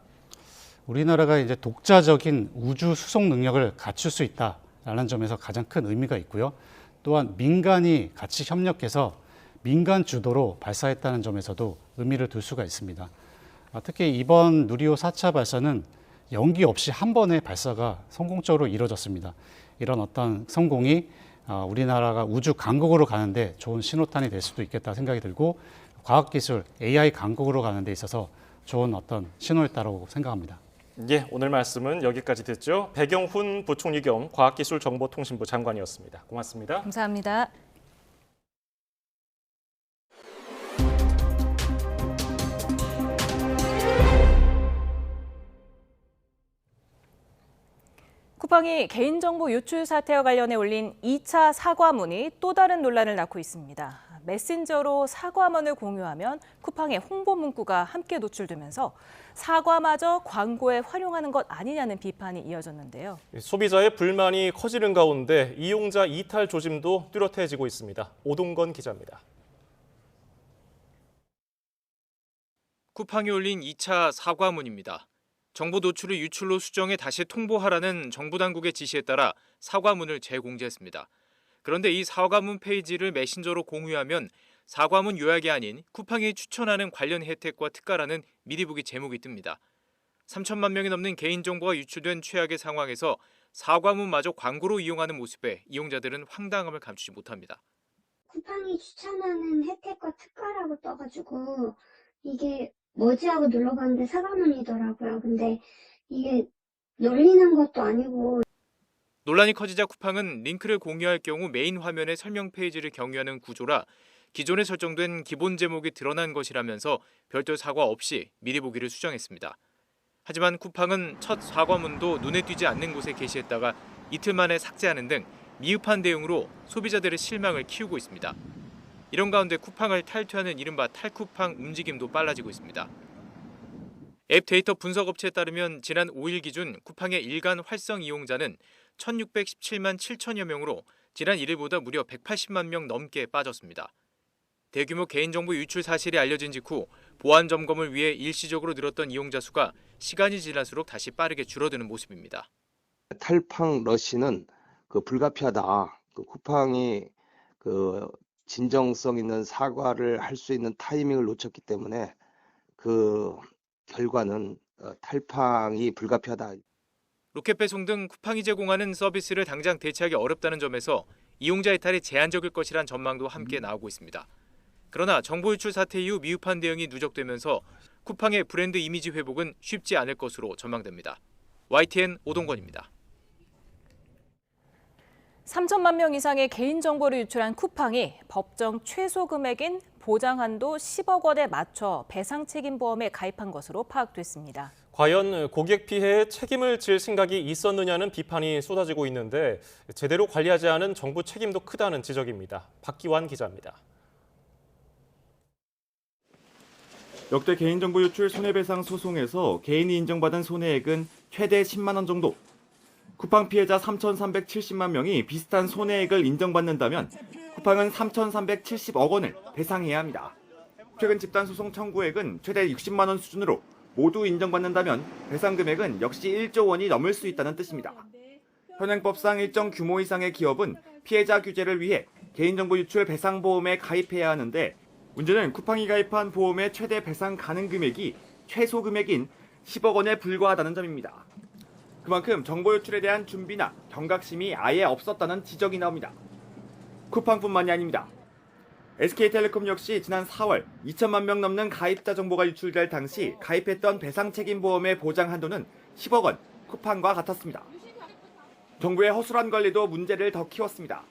우리나라가 이제 독자적인 우주 수송 능력을 갖출 수 있다라는 점에서 가장 큰 의미가 있고요. 또한 민간이 같이 협력해서 민간 주도로 발사했다는 점에서도 의미를 둘 수가 있습니다. 특히 이번 누리호 4차 발사는 연기 없이 한 번의 발사가 성공적으로 이루어졌습니다. 이런 어떤 성공이 우리나라가 우주 강국으로 가는데 좋은 신호탄이 될 수도 있겠다 생각이 들고 과학기술, AI 강국으로 가는 데 있어서 좋은 어떤 신호였다고 생각합니다. 예, 오늘 말씀은 여기까지 듣죠. 배경훈 부총리 겸 과학기술정보통신부 장관이었습니다. 고맙습니다. 감사합니다. 쿠팡이 개인정보 유출 사태와 관련해 올린 2차 사과문이 또 다른 논란을 낳고 있습니다. 메신저로 사과문을 공유하면 쿠팡의 홍보 문구가 함께 노출되면서 사과마저 광고에 활용하는 것 아니냐는 비판이 이어졌는데요. 소비자의 불만이 커지는 가운데 이용자 이탈 조짐도 뚜렷해지고 있습니다. 오동건 기자입니다. 쿠팡이 올린 2차 사과문입니다. 정보 노출을 유출로 수정해 다시 통보하라는 정부 당국의 지시에 따라 사과문을 재공지했습니다. 그런데 이 사과문 페이지를 메신저로 공유하면 사과문 요약이 아닌 쿠팡이 추천하는 관련 혜택과 특가라는 미리 보기 제목이 뜹니다. 3천만 명이 넘는 개인정보가 유출된 최악의 상황에서 사과문마저 광고로 이용하는 모습에 이용자들은 황당함을 감추지 못합니다. 쿠팡이 추천하는 혜택과 특가라고 떠가지고 이게 뭐지 하고 눌러봤는데 사과문이더라고요. 근데 이게 놀리는 것도 아니고. 논란이 커지자 쿠팡은 링크를 공유할 경우 메인 화면에 설명 페이지를 경유하는 구조라 기존에 설정된 기본 제목이 드러난 것이라면서 별도 사과 없이 미리 보기를 수정했습니다. 하지만 쿠팡은 첫 사과문도 눈에 띄지 않는 곳에 게시했다가 이틀 만에 삭제하는 등 미흡한 대응으로 소비자들의 실망을 키우고 있습니다. 이런 가운데 쿠팡을 탈퇴하는 이른바 탈쿠팡 움직임도 빨라지고 있습니다. 앱 데이터 분석업체에 따르면 지난 5일 기준 쿠팡의 일간 활성 이용자는 1,617만 7천여 명으로 지난 1일보다 무려 180만 명 넘게 빠졌습니다. 대규모 개인정보 유출 사실이 알려진 직후 보안 점검을 위해 일시적으로 늘었던 이용자 수가 시간이 지날수록 다시 빠르게 줄어드는 모습입니다. 탈팡 러시는 불가피하다. 쿠팡이 진정성 있는 사과를 할 수 있는 타이밍을 놓쳤기 때문에 그 결과는 탈팡이 불가피하다. 로켓 배송 등 쿠팡이 제공하는 서비스를 당장 대체하기 어렵다는 점에서 이용자 이탈이 제한적일 것이란 전망도 함께 나오고 있습니다. 그러나 정보 유출 사태 이후 미흡한 대응이 누적되면서 쿠팡의 브랜드 이미지 회복은 쉽지 않을 것으로 전망됩니다. YTN 오동건입니다. 3천만 명 이상의 개인정보를 유출한 쿠팡이 법정 최소 금액인 보장한도 10억 원에 맞춰 배상책임보험에 가입한 것으로 파악됐습니다. 과연 고객 피해에 책임을 질 생각이 있었느냐는 비판이 쏟아지고 있는데 제대로 관리하지 않은 정부 책임도 크다는 지적입니다. 박기환 기자입니다. 역대 개인정보 유출 손해배상 소송에서 개인이 인정받은 손해액은 최대 10만 원 정도. 쿠팡 피해자 3,370만 명이 비슷한 손해액을 인정받는다면 쿠팡은 3,370억 원을 배상해야 합니다. 최근 집단소송 청구액은 최대 60만 원 수준으로 모두 인정받는다면 배상 금액은 역시 1조 원이 넘을 수 있다는 뜻입니다. 현행법상 일정 규모 이상의 기업은 피해자 규제를 위해 개인정보 유출 배상보험에 가입해야 하는데 문제는 쿠팡이 가입한 보험의 최대 배상 가능 금액이 최소 금액인 10억 원에 불과하다는 점입니다. 그만큼 정보 유출에 대한 준비나 경각심이 아예 없었다는 지적이 나옵니다. 쿠팡뿐만이 아닙니다. SK텔레콤 역시 지난 4월 2천만 명 넘는 가입자 정보가 유출될 당시 가입했던 배상책임보험의 보장 한도는 10억 원, 쿠팡과 같았습니다. 정부의 허술한 관리도 문제를 더 키웠습니다.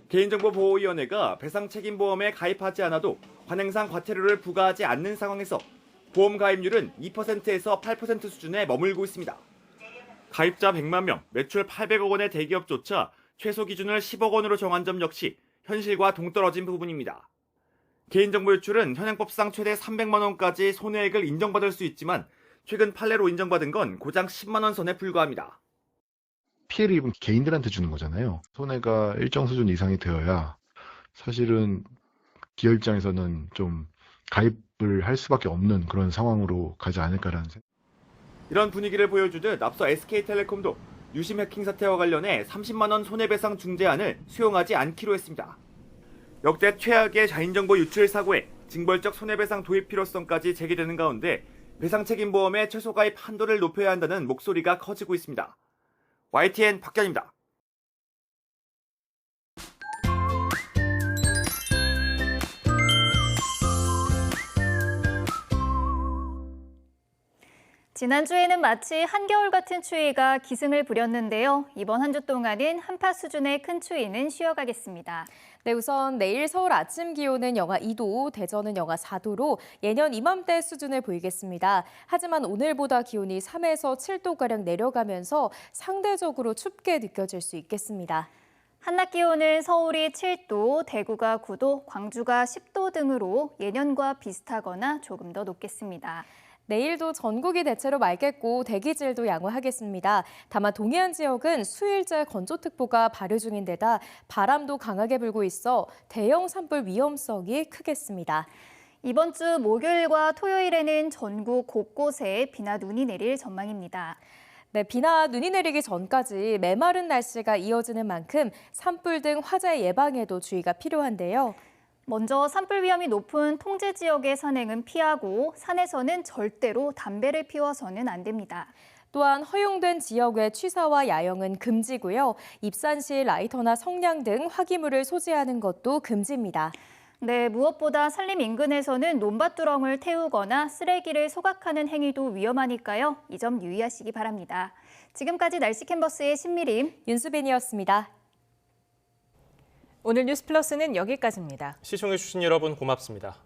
개인정보보호위원회가 배상책임보험에 가입하지 않아도 관행상 과태료를 부과하지 않는 상황에서 보험 가입률은 2%에서 8% 수준에 머물고 있습니다. 가입자 100만 명, 매출 800억 원의 대기업조차 최소 기준을 10억 원으로 정한 점 역시 현실과 동떨어진 부분입니다. 개인정보 유출은 현행법상 최대 300만 원까지 손해액을 인정받을 수 있지만 최근 판례로 인정받은 건 고작 10만 원 선에 불과합니다. 피해를 입은 개인들한테 주는 거잖아요. 손해가 일정 수준 이상이 되어야 사실은 기업 입장에서는 좀 가입을 할 수밖에 없는 그런 상황으로 가지 않을까라는 생각. 이런 분위기를 보여주듯 앞서 SK텔레콤도 유심 해킹 사태와 관련해 30만 원 손해배상 중재안을 수용하지 않기로 했습니다. 역대 최악의 개인정보 유출 사고에 징벌적 손해배상 도입 필요성까지 제기되는 가운데 배상책임보험의 최소 가입 한도를 높여야 한다는 목소리가 커지고 있습니다. YTN 박견입니다. 지난주에는 마치 한겨울 같은 추위가 기승을 부렸는데요. 이번 한 주 동안은 한파 수준의 큰 추위는 쉬어가겠습니다. 네, 우선 내일 서울 아침 기온은 영하 2도, 대전은 영하 4도로 예년 이맘때 수준을 보이겠습니다. 하지만 오늘보다 기온이 3에서 7도가량 내려가면서 상대적으로 춥게 느껴질 수 있겠습니다. 한낮 기온은 서울이 7도, 대구가 9도, 광주가 10도 등으로 예년과 비슷하거나 조금 더 높겠습니다. 내일도 전국이 대체로 맑겠고 대기질도 양호하겠습니다. 다만 동해안 지역은 수일째 건조특보가 발효 중인 데다 바람도 강하게 불고 있어 대형 산불 위험성이 크겠습니다. 이번 주 목요일과 토요일에는 전국 곳곳에 비나 눈이 내릴 전망입니다. 네, 비나 눈이 내리기 전까지 메마른 날씨가 이어지는 만큼 산불 등 화재 예방에도 주의가 필요한데요. 먼저 산불 위험이 높은 통제 지역의 산행은 피하고 산에서는 절대로 담배를 피워서는 안 됩니다. 또한 허용된 지역의 취사와 야영은 금지고요. 입산 시 라이터나 성냥 등 화기물을 소지하는 것도 금지입니다. 네, 무엇보다 산림 인근에서는 논밭두렁을 태우거나 쓰레기를 소각하는 행위도 위험하니까요. 이 점 유의하시기 바랍니다. 지금까지 날씨 캔버스의 신미림, 윤수빈이었습니다. 오늘 뉴스 플러스는 여기까지입니다. 시청해주신 여러분 고맙습니다.